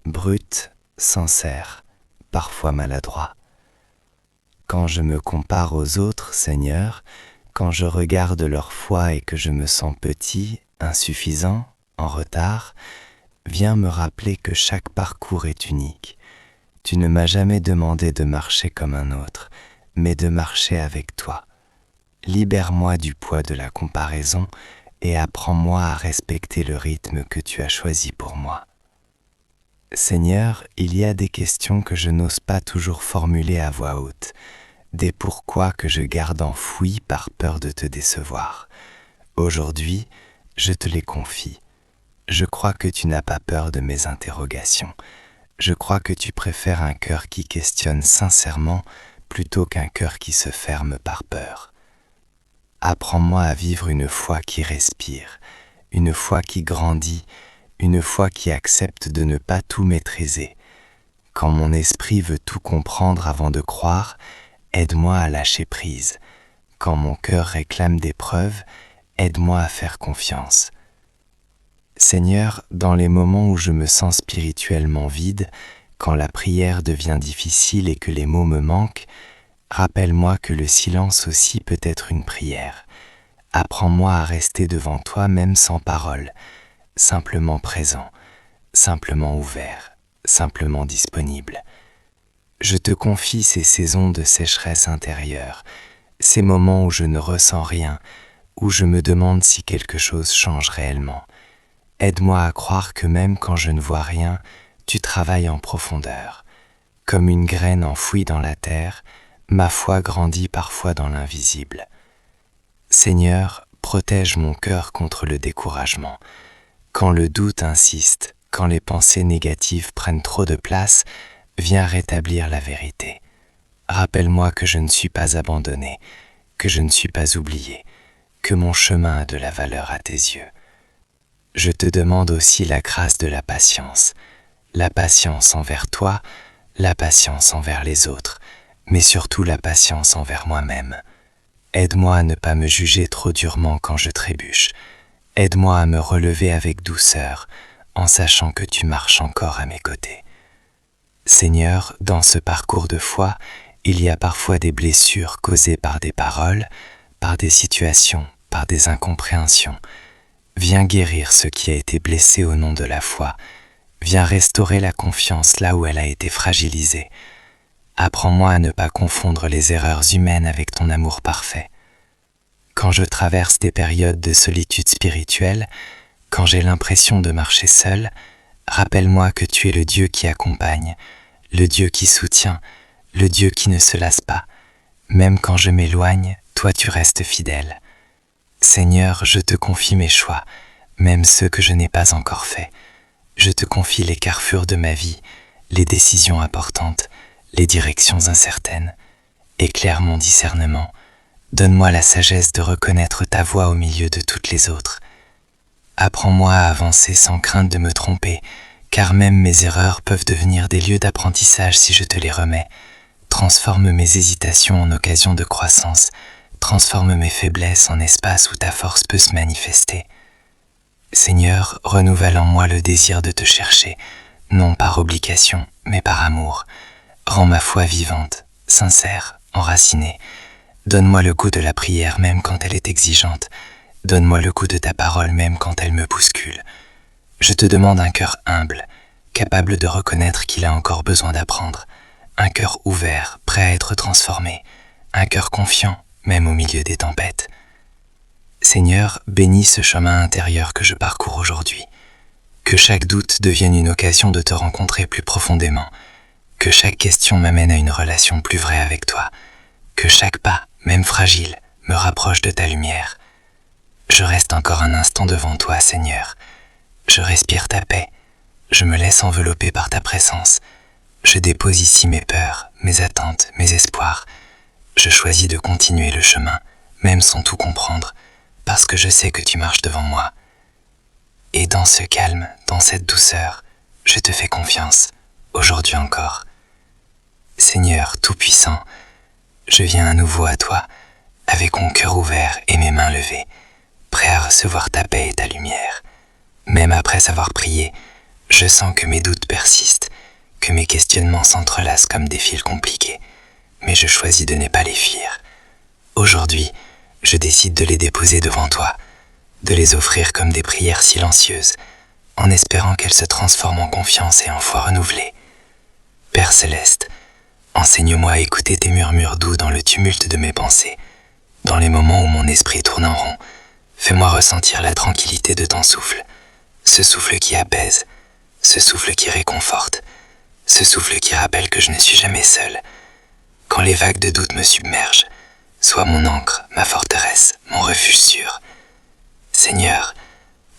bruts, sincères, parfois maladroits. Quand je me compare aux autres, Seigneur, quand je regarde leur foi et que je me sens petit, insuffisant, en retard, viens me rappeler que chaque parcours est unique. Tu ne m'as jamais demandé de marcher comme un autre, mais de marcher avec toi. Libère-moi du poids de la comparaison et apprends-moi à respecter le rythme que tu as choisi pour moi. Seigneur, il y a des questions que je n'ose pas toujours formuler à voix haute, des pourquoi que je garde enfouis par peur de te décevoir. Aujourd'hui, je te les confie. Je crois que tu n'as pas peur de mes interrogations. Je crois que tu préfères un cœur qui questionne sincèrement plutôt qu'un cœur qui se ferme par peur. Apprends-moi à vivre une foi qui respire, une foi qui grandit, une foi qui accepte de ne pas tout maîtriser. Quand mon esprit veut tout comprendre avant de croire, aide-moi à lâcher prise. Quand mon cœur réclame des preuves, aide-moi à faire confiance. Seigneur, dans les moments où je me sens spirituellement vide, quand la prière devient difficile et que les mots me manquent, rappelle-moi que le silence aussi peut être une prière. Apprends-moi à rester devant toi même sans parole, simplement présent, simplement ouvert, simplement disponible. Je te confie ces saisons de sécheresse intérieure, ces moments où je ne ressens rien, où je me demande si quelque chose change réellement. Aide-moi à croire que même quand je ne vois rien, tu travailles en profondeur. Comme une graine enfouie dans la terre, ma foi grandit parfois dans l'invisible. Seigneur, protège mon cœur contre le découragement. Quand le doute insiste, quand les pensées négatives prennent trop de place, viens rétablir la vérité. Rappelle-moi que je ne suis pas abandonné, que je ne suis pas oublié, que mon chemin a de la valeur à tes yeux. Je te demande aussi la grâce de la patience envers toi, la patience envers les autres, mais surtout la patience envers moi-même. Aide-moi à ne pas me juger trop durement quand je trébuche. Aide-moi à me relever avec douceur, en sachant que tu marches encore à mes côtés. Seigneur, dans ce parcours de foi, il y a parfois des blessures causées par des paroles, par des situations, par des incompréhensions. Viens guérir ce qui a été blessé au nom de la foi. Viens restaurer la confiance là où elle a été fragilisée. Apprends-moi à ne pas confondre les erreurs humaines avec ton amour parfait. Quand je traverse des périodes de solitude spirituelle, quand j'ai l'impression de marcher seul, rappelle-moi que tu es le Dieu qui accompagne, le Dieu qui soutient, le Dieu qui ne se lasse pas. Même quand je m'éloigne, toi tu restes fidèle. Seigneur, je te confie mes choix, même ceux que je n'ai pas encore faits. Je te confie les carrefours de ma vie, les décisions importantes, les directions incertaines. Éclaire mon discernement. Donne-moi la sagesse de reconnaître ta voix au milieu de toutes les autres. Apprends-moi à avancer sans crainte de me tromper, car même mes erreurs peuvent devenir des lieux d'apprentissage si je te les remets. Transforme mes hésitations en occasion de croissance. Transforme mes faiblesses en espace où ta force peut se manifester. Seigneur, renouvelle en moi le désir de te chercher, non par obligation, mais par amour. Rends ma foi vivante, sincère, enracinée. Donne-moi le goût de la prière même quand elle est exigeante. Donne-moi le goût de ta parole même quand elle me bouscule. Je te demande un cœur humble, capable de reconnaître qu'il a encore besoin d'apprendre. Un cœur ouvert, prêt à être transformé. Un cœur confiant, même au milieu des tempêtes. Seigneur, bénis ce chemin intérieur que je parcours aujourd'hui. Que chaque doute devienne une occasion de te rencontrer plus profondément. Que chaque question m'amène à une relation plus vraie avec toi. Que chaque pas, même fragile, me rapproche de ta lumière. Je reste encore un instant devant toi, Seigneur. Je respire ta paix. Je me laisse envelopper par ta présence. Je dépose ici mes peurs, mes attentes, mes espoirs. Je choisis de continuer le chemin, même sans tout comprendre, parce que je sais que tu marches devant moi. Et dans ce calme, dans cette douceur, je te fais confiance, aujourd'hui encore. Seigneur Tout-Puissant, je viens à nouveau à toi, avec mon cœur ouvert et mes mains levées, prêt à recevoir ta paix et ta lumière. Même après avoir prié, je sens que mes doutes persistent, que mes questionnements s'entrelacent comme des fils compliqués, mais je choisis de ne pas les fuir. Aujourd'hui, je décide de les déposer devant toi, de les offrir comme des prières silencieuses, en espérant qu'elles se transforment en confiance et en foi renouvelée. Père Céleste, enseigne-moi à écouter tes murmures doux dans le tumulte de mes pensées, dans les moments où mon esprit tourne en rond. Fais-moi ressentir la tranquillité de ton souffle, ce souffle qui apaise, ce souffle qui réconforte, ce souffle qui rappelle que je ne suis jamais seul. Quand les vagues de doute me submergent, sois mon ancre, ma forteresse, mon refuge sûr. Seigneur,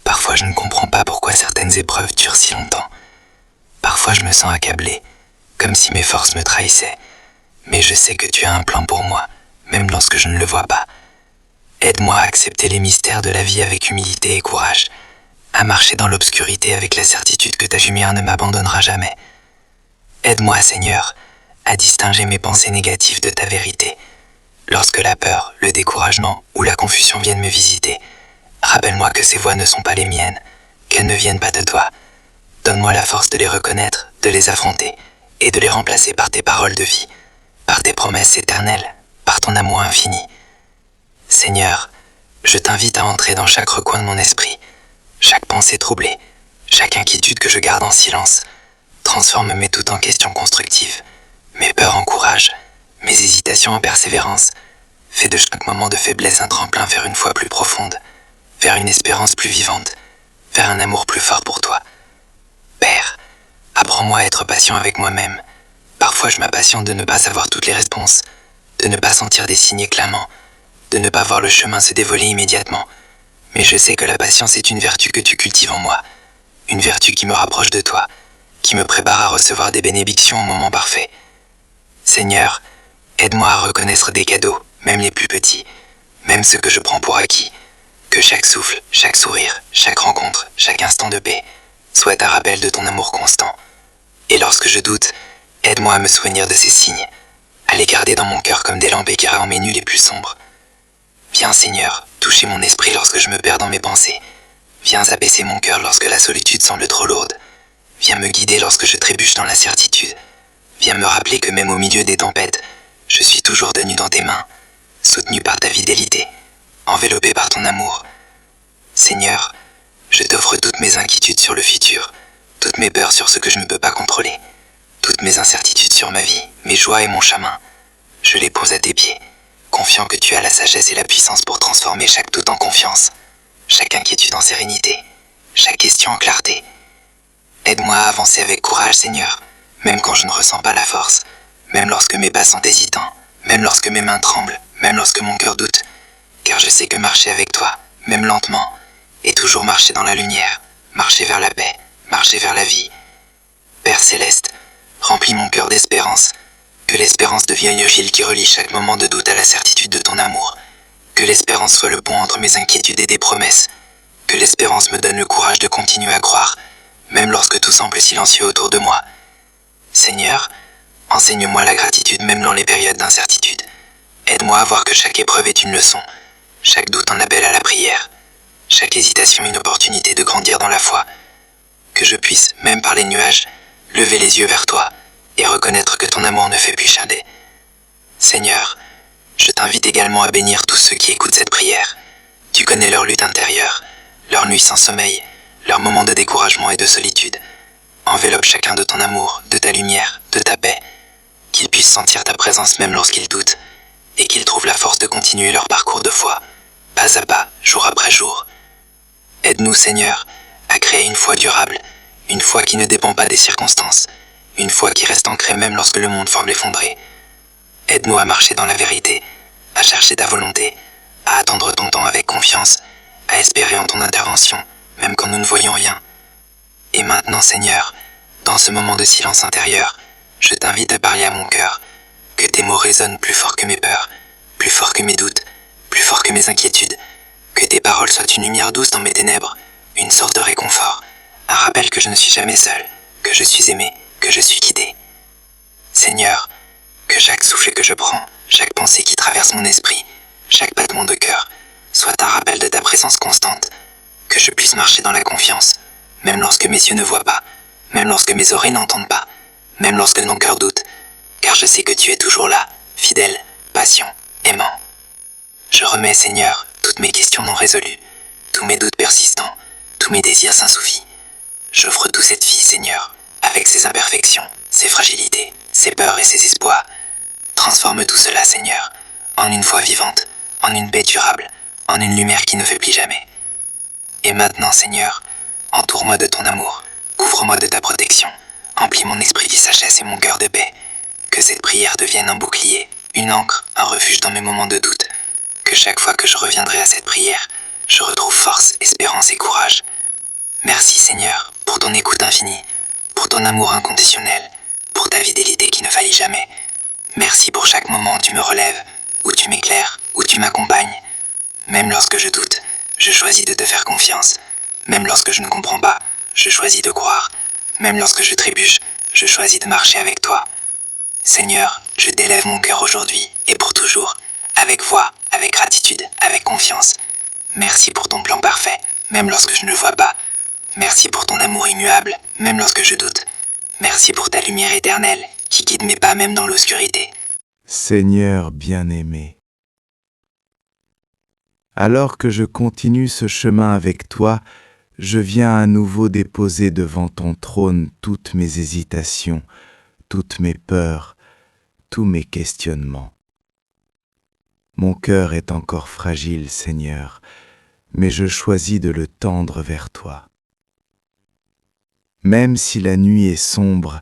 parfois je ne comprends pas pourquoi certaines épreuves durent si longtemps. Parfois je me sens accablé, comme si mes forces me trahissaient. Mais je sais que tu as un plan pour moi, même lorsque je ne le vois pas. Aide-moi à accepter les mystères de la vie avec humilité et courage, à marcher dans l'obscurité avec la certitude que ta lumière ne m'abandonnera jamais. Aide-moi, Seigneur, à distinguer mes pensées négatives de ta vérité. Lorsque la peur, le découragement ou la confusion viennent me visiter, rappelle-moi que ces voix ne sont pas les miennes, qu'elles ne viennent pas de toi. Donne-moi la force de les reconnaître, de les affronter et de les remplacer par tes paroles de vie, par tes promesses éternelles, par ton amour infini. Seigneur, je t'invite à entrer dans chaque recoin de mon esprit, chaque pensée troublée, chaque inquiétude que je garde en silence. Transforme mes doutes en questions constructives, mes peurs en courage, mes hésitations en persévérance. Fais de chaque moment de faiblesse un tremplin vers une foi plus profonde, vers une espérance plus vivante, vers un amour plus fort pour toi. Père, apprends-moi à être patient avec moi-même. Parfois je m'impatiente de ne pas avoir toutes les réponses, de ne pas sentir des signes clamants, de ne pas voir le chemin se dévoiler immédiatement. Mais je sais que la patience est une vertu que tu cultives en moi, une vertu qui me rapproche de toi, qui me prépare à recevoir des bénédictions au moment parfait. Seigneur, aide-moi à reconnaître des cadeaux, même les plus petits, même ceux que je prends pour acquis, que chaque souffle, chaque sourire, chaque rencontre, chaque instant de paix soit un rappel de ton amour constant. Et lorsque je doute, aide-moi à me souvenir de ces signes, à les garder dans mon cœur comme des lampes éclairant mes nuits les plus sombres. Viens, Seigneur, toucher mon esprit lorsque je me perds dans mes pensées. Viens abaisser mon cœur lorsque la solitude semble trop lourde. Viens me guider lorsque je trébuche dans l'incertitude. Viens me rappeler que même au milieu des tempêtes, je suis toujours tenu dans tes mains, soutenu par ta fidélité, enveloppé par ton amour. Seigneur, je t'offre toutes mes inquiétudes sur le futur, toutes mes peurs sur ce que je ne peux pas contrôler, toutes mes incertitudes sur ma vie, mes joies et mon chemin. Je les pose à tes pieds, confiant que tu as la sagesse et la puissance pour transformer chaque doute en confiance, chaque inquiétude en sérénité, chaque question en clarté. Aide-moi à avancer avec courage, Seigneur, même quand je ne ressens pas la force, même lorsque mes pas sont hésitants, même lorsque mes mains tremblent, même lorsque mon cœur doute, car je sais que marcher avec toi, même lentement, est toujours marcher dans la lumière, marcher vers la paix, marcher vers la vie. Père céleste, remplis mon cœur d'espérance, que l'espérance devienne une fil qui relie chaque moment de doute à la certitude de ton amour, que l'espérance soit le pont entre mes inquiétudes et tes promesses, que l'espérance me donne le courage de continuer à croire, même lorsque tout semble silencieux autour de moi. Seigneur, enseigne-moi la gratitude même dans les périodes d'incertitude. Aide-moi à voir que chaque épreuve est une leçon, chaque doute un appel à la prière, chaque hésitation une opportunité de grandir dans la foi. Que je puisse, même par les nuages, lever les yeux vers toi et reconnaître que ton amour ne fait plus chander. Seigneur, je t'invite également à bénir tous ceux qui écoutent cette prière. Tu connais leur lutte intérieure, leurs nuits sans sommeil, leurs moments de découragement et de solitude. Enveloppe chacun de ton amour, de ta lumière, de ta paix, qu'ils puissent sentir ta présence même lorsqu'ils doutent, et qu'ils trouvent la force de continuer leur parcours de foi, pas à pas, jour après jour. Aide-nous, Seigneur, à créer une foi durable, une foi qui ne dépend pas des circonstances, une foi qui reste ancrée même lorsque le monde semble effondré. Aide-nous à marcher dans la vérité, à chercher ta volonté, à attendre ton temps avec confiance, à espérer en ton intervention, même quand nous ne voyons rien. Et maintenant, Seigneur, dans ce moment de silence intérieur, je t'invite à parler à mon cœur, que tes mots résonnent plus fort que mes peurs, plus fort que mes doutes, plus fort que mes inquiétudes, que tes paroles soient une lumière douce dans mes ténèbres, une sorte de réconfort, un rappel que je ne suis jamais seul, que je suis aimé, que je suis guidé. Seigneur, que chaque souffle que je prends, chaque pensée qui traverse mon esprit, chaque battement de cœur, soit un rappel de ta présence constante, que je puisse marcher dans la confiance, même lorsque mes yeux ne voient pas, même lorsque mes oreilles n'entendent pas, même lorsque mon cœur doute, car je sais que tu es toujours là, fidèle, patient, aimant. Je remets, Seigneur, toutes mes questions non résolues, tous mes doutes persistants, tous mes désirs insouvis. J'offre tout cette vie, Seigneur, avec ses imperfections, ses fragilités, ses peurs et ses espoirs. Transforme tout cela, Seigneur, en une foi vivante, en une paix durable, en une lumière qui ne faiblit jamais. Et maintenant, Seigneur, entoure-moi de ton amour, couvre-moi de ta protection, emplis mon esprit de sagesse et mon cœur de paix. Que cette prière devienne un bouclier, une ancre, un refuge dans mes moments de doute. Que chaque fois que je reviendrai à cette prière, je retrouve force, espérance et courage. Merci, Seigneur, pour ton écoute infinie, pour ton amour inconditionnel, pour ta fidélité qui ne faillit jamais. Merci pour chaque moment où tu me relèves, où tu m'éclaires, où tu m'accompagnes. Même lorsque je doute, je choisis de te faire confiance. Même lorsque je ne comprends pas, je choisis de croire. Même lorsque je trébuche, je choisis de marcher avec toi. Seigneur, je t'élève mon cœur aujourd'hui et pour toujours, avec foi, avec gratitude, avec confiance. Merci pour ton plan parfait, même lorsque je ne le vois pas. Merci pour ton amour immuable, même lorsque je doute. Merci pour ta lumière éternelle, qui guide mes pas même dans l'obscurité. Seigneur bien-aimé, alors que je continue ce chemin avec toi, je viens à nouveau déposer devant ton trône toutes mes hésitations, toutes mes peurs, tous mes questionnements. Mon cœur est encore fragile, Seigneur, mais je choisis de le tendre vers toi. Même si la nuit est sombre,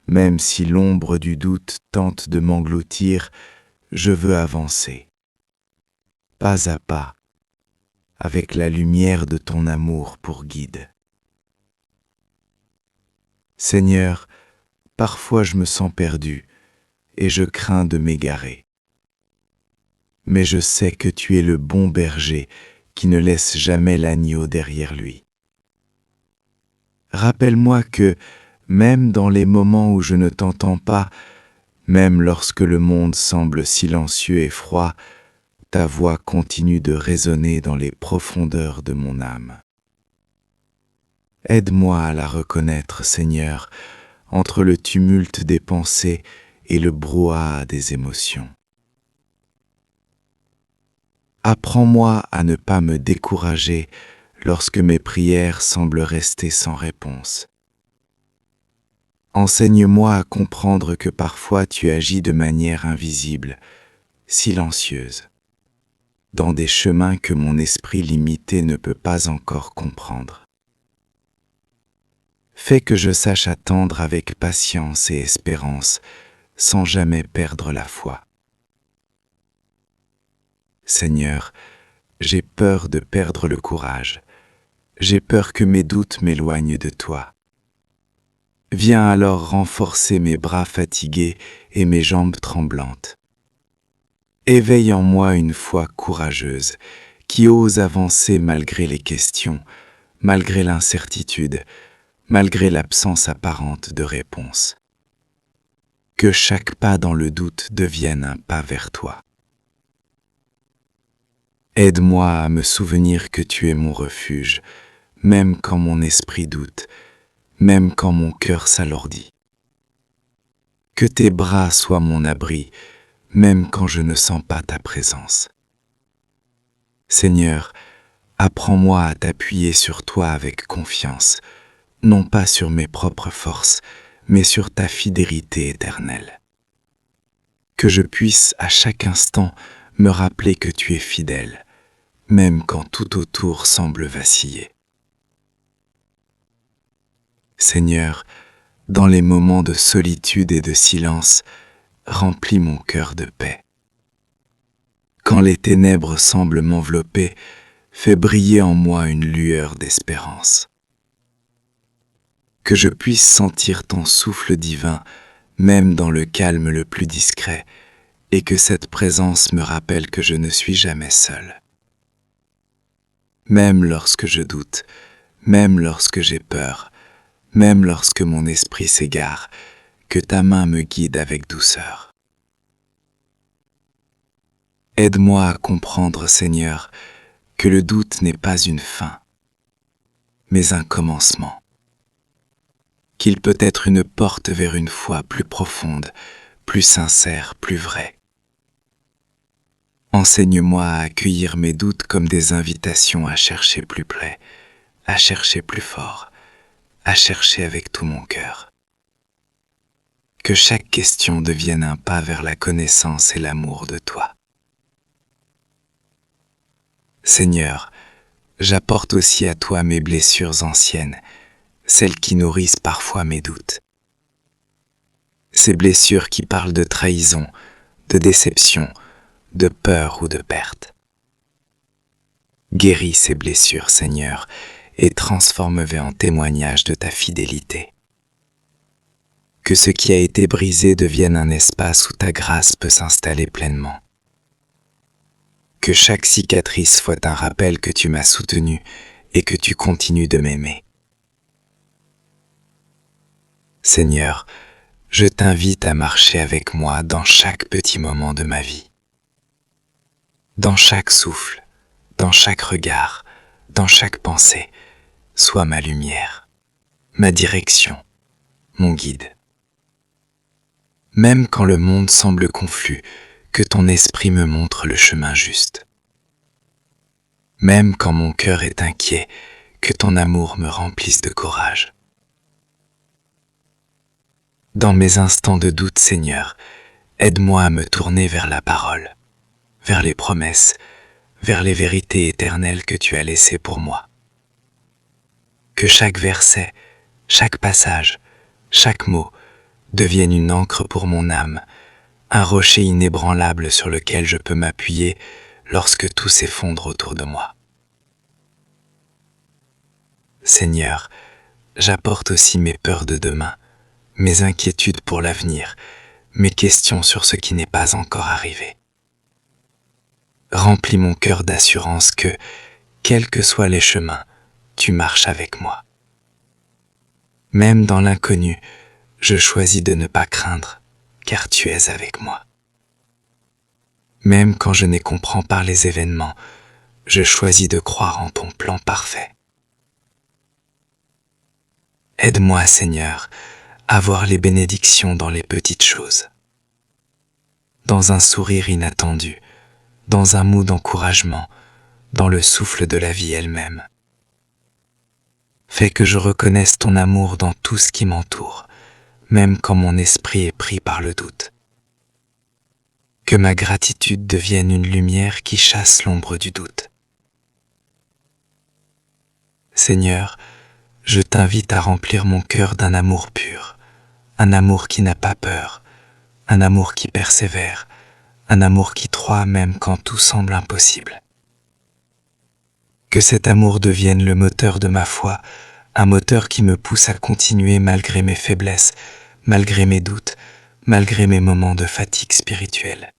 même si l'ombre du doute tente de m'engloutir, je veux avancer, pas à pas, avec la lumière de ton amour pour guide. Seigneur, parfois je me sens perdu et je crains de m'égarer. Mais je sais que tu es le bon berger qui ne laisse jamais l'agneau derrière lui. Rappelle-moi que, même dans les moments où je ne t'entends pas, même lorsque le monde semble silencieux et froid, ta voix continue de résonner dans les profondeurs de mon âme. Aide-moi à la reconnaître, Seigneur, entre le tumulte des pensées et le brouhaha des émotions. Apprends-moi à ne pas me décourager lorsque mes prières semblent rester sans réponse. Enseigne-moi à comprendre que parfois tu agis de manière invisible, silencieuse, dans des chemins que mon esprit limité ne peut pas encore comprendre. Fais que je sache attendre avec patience et espérance, sans jamais perdre la foi. Seigneur, j'ai peur de perdre le courage. J'ai peur que mes doutes m'éloignent de toi. Viens alors renforcer mes bras fatigués et mes jambes tremblantes. Éveille en moi une foi courageuse, qui ose avancer malgré les questions, malgré l'incertitude, malgré l'absence apparente de réponse. Que chaque pas dans le doute devienne un pas vers toi. Aide-moi à me souvenir que tu es mon refuge, même quand mon esprit doute, même quand mon cœur s'alourdit. Que tes bras soient mon abri, même quand je ne sens pas ta présence. Seigneur, apprends-moi à t'appuyer sur toi avec confiance, non pas sur mes propres forces, mais sur ta fidélité éternelle. Que je puisse à chaque instant me rappeler que tu es fidèle, même quand tout autour semble vaciller. Seigneur, dans les moments de solitude et de silence, remplis mon cœur de paix. Quand les ténèbres semblent m'envelopper, fais briller en moi une lueur d'espérance. Que je puisse sentir ton souffle divin, même dans le calme le plus discret, et que cette présence me rappelle que je ne suis jamais seul. Même lorsque je doute, même lorsque j'ai peur, même lorsque mon esprit s'égare, que ta main me guide avec douceur. Aide-moi à comprendre, Seigneur, que le doute n'est pas une fin, mais un commencement. Qu'il peut être une porte vers une foi plus profonde, plus sincère, plus vraie. Enseigne-moi à accueillir mes doutes comme des invitations à chercher plus près, à chercher plus fort, à chercher avec tout mon cœur. Que chaque question devienne un pas vers la connaissance et l'amour de toi. Seigneur, j'apporte aussi à toi mes blessures anciennes, celles qui nourrissent parfois mes doutes. Ces blessures qui parlent de trahison, de déception, de peur ou de perte. Guéris ces blessures, Seigneur, et transforme-les en témoignage de ta fidélité. Que ce qui a été brisé devienne un espace où ta grâce peut s'installer pleinement. Que chaque cicatrice soit un rappel que tu m'as soutenu et que tu continues de m'aimer. Seigneur, je t'invite à marcher avec moi dans chaque petit moment de ma vie. Dans chaque souffle, dans chaque regard, dans chaque pensée, sois ma lumière, ma direction, mon guide. Même quand le monde semble confus, que ton esprit me montre le chemin juste. Même quand mon cœur est inquiet, que ton amour me remplisse de courage. Dans mes instants de doute, Seigneur, aide-moi à me tourner vers la parole, vers les promesses, vers les vérités éternelles que tu as laissées pour moi. Que chaque verset, chaque passage, chaque mot devienne une ancre pour mon âme, un rocher inébranlable sur lequel je peux m'appuyer lorsque tout s'effondre autour de moi. Seigneur, j'apporte aussi mes peurs de demain, mes inquiétudes pour l'avenir, mes questions sur ce qui n'est pas encore arrivé. Remplis mon cœur d'assurance que, quels que soient les chemins, tu marches avec moi. Même dans l'inconnu, je choisis de ne pas craindre, car tu es avec moi. Même quand je ne comprends pas les événements, je choisis de croire en ton plan parfait. Aide-moi, Seigneur, à voir les bénédictions dans les petites choses. Dans un sourire inattendu, dans un mot d'encouragement, dans le souffle de la vie elle-même. Fais que je reconnaisse ton amour dans tout ce qui m'entoure, même quand mon esprit est pris par le doute. Que ma gratitude devienne une lumière qui chasse l'ombre du doute. Seigneur, je t'invite à remplir mon cœur d'un amour pur, un amour qui n'a pas peur, un amour qui persévère, un amour qui croit même quand tout semble impossible. Que cet amour devienne le moteur de ma foi, un moteur qui me pousse à continuer malgré mes faiblesses, malgré mes doutes, malgré mes moments de fatigue spirituelle.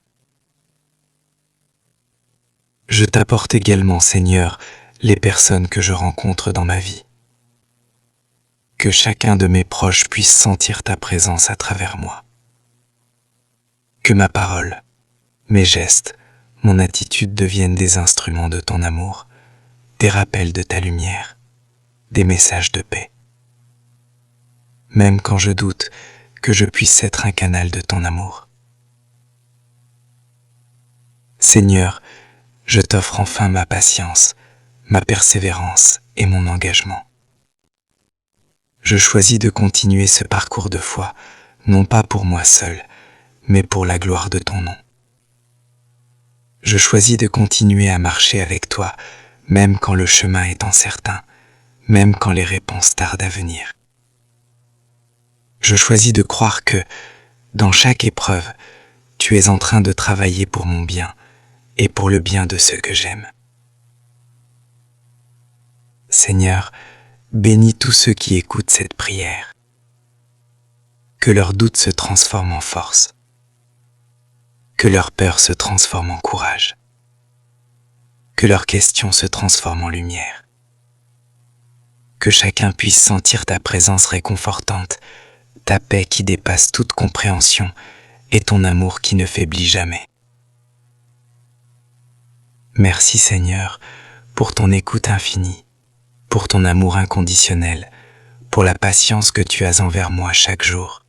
Je t'apporte également, Seigneur, les personnes que je rencontre dans ma vie. Que chacun de mes proches puisse sentir ta présence à travers moi. Que ma parole, mes gestes, mon attitude deviennent des instruments de ton amour, des rappels de ta lumière, des messages de paix. Même quand je doute, que je puisse être un canal de ton amour. Seigneur, je t'offre enfin ma patience, ma persévérance et mon engagement. Je choisis de continuer ce parcours de foi, non pas pour moi seul, mais pour la gloire de ton nom. Je choisis de continuer à marcher avec toi, même quand le chemin est incertain, même quand les réponses tardent à venir. Je choisis de croire que, dans chaque épreuve, tu es en train de travailler pour mon bien et pour le bien de ceux que j'aime. Seigneur, bénis tous ceux qui écoutent cette prière. Que leurs doutes se transforment en force. Que leur peur se transforme en courage. Que leurs questions se transforment en lumière. Que chacun puisse sentir ta présence réconfortante, ta paix qui dépasse toute compréhension et ton amour qui ne faiblit jamais. Merci Seigneur pour ton écoute infinie, pour ton amour inconditionnel, pour la patience que tu as envers moi chaque jour.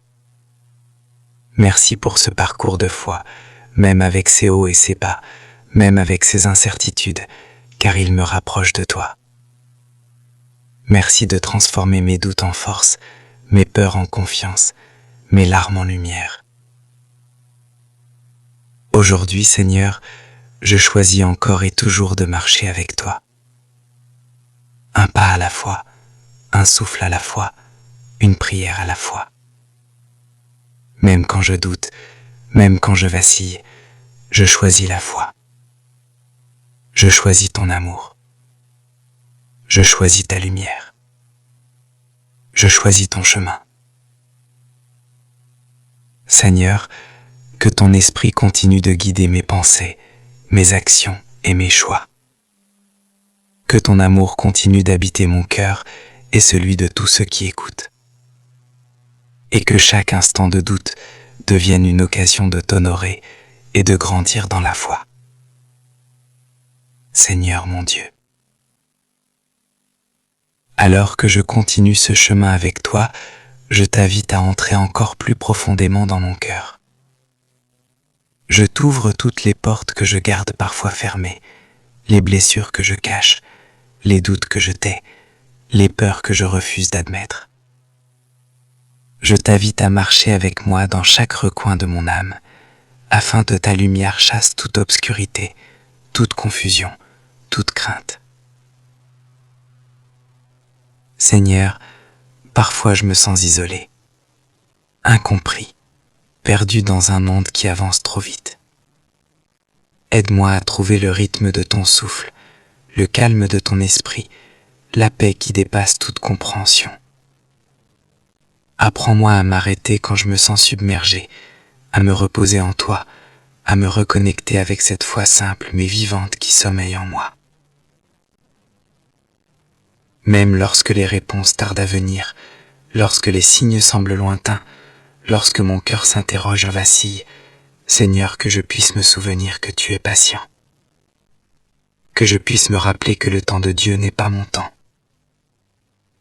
Merci pour ce parcours de foi, même avec ses hauts et ses bas, même avec ses incertitudes, car il me rapproche de toi. Merci de transformer mes doutes en force, mes peurs en confiance, mes larmes en lumière. Aujourd'hui, Seigneur, je choisis encore et toujours de marcher avec toi. Un pas à la fois, un souffle à la fois, une prière à la fois. Même quand je doute, même quand je vacille, je choisis la foi. Je choisis ton amour. Je choisis ta lumière. Je choisis ton chemin. Seigneur, que ton esprit continue de guider mes pensées, mes actions et mes choix. Que ton amour continue d'habiter mon cœur et celui de tous ceux qui écoutent. Et que chaque instant de doute devienne une occasion de t'honorer et de grandir dans la foi. Seigneur mon Dieu. Alors que je continue ce chemin avec toi, je t'invite à entrer encore plus profondément dans mon cœur. Je t'ouvre toutes les portes que je garde parfois fermées, les blessures que je cache, les doutes que je tais, les peurs que je refuse d'admettre. Je t'invite à marcher avec moi dans chaque recoin de mon âme, afin que ta lumière chasse toute obscurité, toute confusion, toute crainte. Seigneur, parfois je me sens isolé, incompris, perdu dans un monde qui avance trop vite. Aide-moi à trouver le rythme de ton souffle, le calme de ton esprit, la paix qui dépasse toute compréhension. Apprends-moi à m'arrêter quand je me sens submergé, à me reposer en toi, à me reconnecter avec cette foi simple mais vivante qui sommeille en moi. Même lorsque les réponses tardent à venir, lorsque les signes semblent lointains, lorsque mon cœur s'interroge et vacille, Seigneur, que je puisse me souvenir que tu es patient. Que je puisse me rappeler que le temps de Dieu n'est pas mon temps.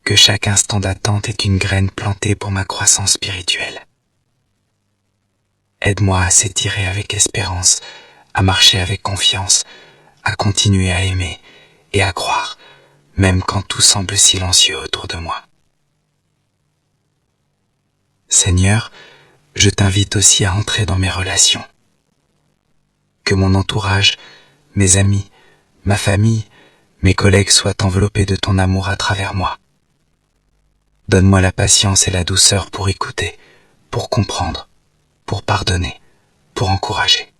Que chaque instant d'attente est une graine plantée pour ma croissance spirituelle. Aide-moi à s'étirer avec espérance, à marcher avec confiance, à continuer à aimer et à croire, même quand tout semble silencieux autour de moi. Seigneur, je t'invite aussi à entrer dans mes relations. Que mon entourage, mes amis, ma famille, mes collègues soient enveloppés de ton amour à travers moi. Donne-moi la patience et la douceur pour écouter, pour comprendre, pour pardonner, pour encourager.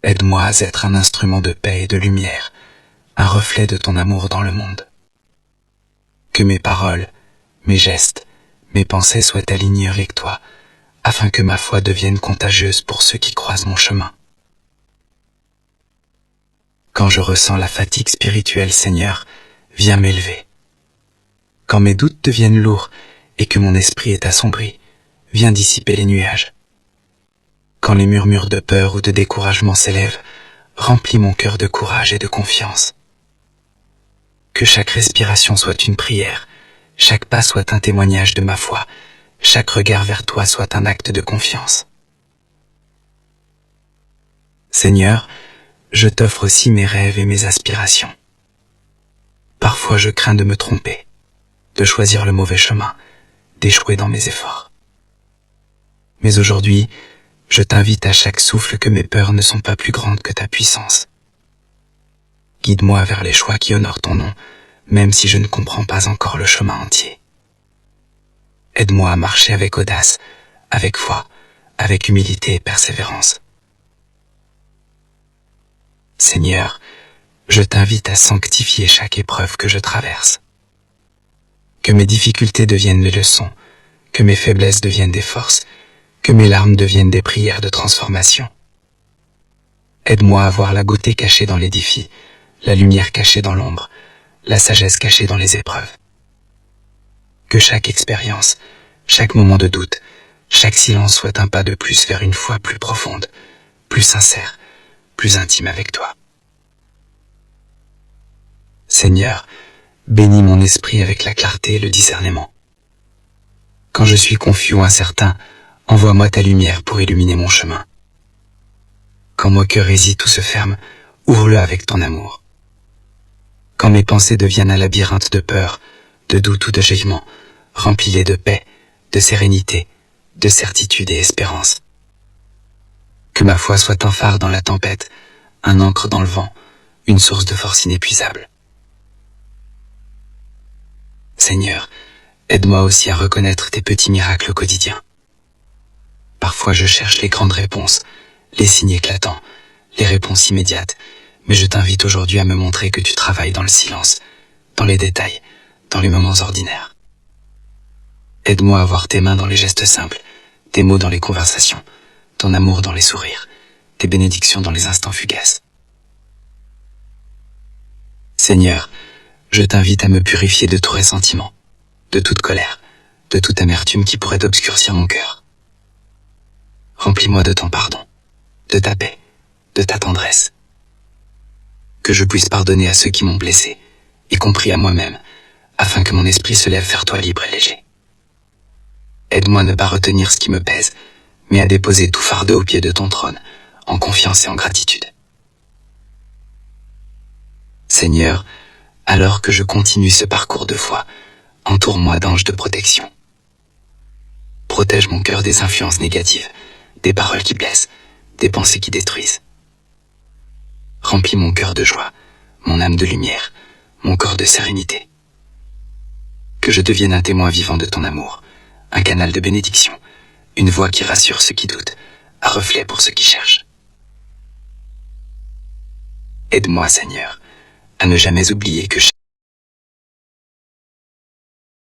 Aide-moi à être un instrument de paix et de lumière, un reflet de ton amour dans le monde. Que mes paroles, mes gestes, mes pensées soient alignées avec toi, afin que ma foi devienne contagieuse pour ceux qui croisent mon chemin. Quand je ressens la fatigue spirituelle, Seigneur, viens m'élever. Quand mes doutes deviennent lourds et que mon esprit est assombri, viens dissiper les nuages. Quand les murmures de peur ou de découragement s'élèvent, remplis mon cœur de courage et de confiance. Que chaque respiration soit une prière, chaque pas soit un témoignage de ma foi, chaque regard vers toi soit un acte de confiance. Seigneur, je t'offre aussi mes rêves et mes aspirations. Parfois je crains de me tromper, de choisir le mauvais chemin, d'échouer dans mes efforts. Mais aujourd'hui, je t'invite à chaque souffle que mes peurs ne sont pas plus grandes que ta puissance. Guide-moi vers les choix qui honorent ton nom, même si je ne comprends pas encore le chemin entier. Aide-moi à marcher avec audace, avec foi, avec humilité et persévérance. Seigneur, je t'invite à sanctifier chaque épreuve que je traverse. Que mes difficultés deviennent des leçons, que mes faiblesses deviennent des forces, que mes larmes deviennent des prières de transformation. Aide-moi à voir la beauté cachée dans les défis, la lumière cachée dans l'ombre, la sagesse cachée dans les épreuves. Que chaque expérience, chaque moment de doute, chaque silence soit un pas de plus vers une foi plus profonde, plus sincère, plus intime avec toi. Seigneur, bénis mon esprit avec la clarté et le discernement. Quand je suis confus ou incertain, envoie-moi ta lumière pour illuminer mon chemin. Quand mon cœur hésite ou se ferme, ouvre-le avec ton amour. Quand mes pensées deviennent un labyrinthe de peur, de doute ou de jugement, remplis-les de paix, de sérénité, de certitude et espérance. Que ma foi soit un phare dans la tempête, un ancre dans le vent, une source de force inépuisable. Seigneur, aide-moi aussi à reconnaître tes petits miracles quotidiens. Parfois je cherche les grandes réponses, les signes éclatants, les réponses immédiates, mais je t'invite aujourd'hui à me montrer que tu travailles dans le silence, dans les détails, dans les moments ordinaires. Aide-moi à voir tes mains dans les gestes simples, tes mots dans les conversations, ton amour dans les sourires, tes bénédictions dans les instants fugaces. Seigneur, je t'invite à me purifier de tout ressentiment, de toute colère, de toute amertume qui pourrait obscurcir mon cœur. Remplis-moi de ton pardon, de ta paix, de ta tendresse. Que je puisse pardonner à ceux qui m'ont blessé, y compris à moi-même, afin que mon esprit se lève vers toi libre et léger. Aide-moi à ne pas retenir ce qui me pèse, mais à déposer tout fardeau au pied de ton trône, en confiance et en gratitude. Seigneur, alors que je continue ce parcours de foi, entoure-moi d'anges de protection. Protège mon cœur des influences négatives, des paroles qui blessent, des pensées qui détruisent. Remplis mon cœur de joie, mon âme de lumière, mon corps de sérénité. Que je devienne un témoin vivant de ton amour, un canal de bénédiction, une voix qui rassure ceux qui doutent, un reflet pour ceux qui cherchent. Aide-moi, Seigneur, à ne jamais oublier que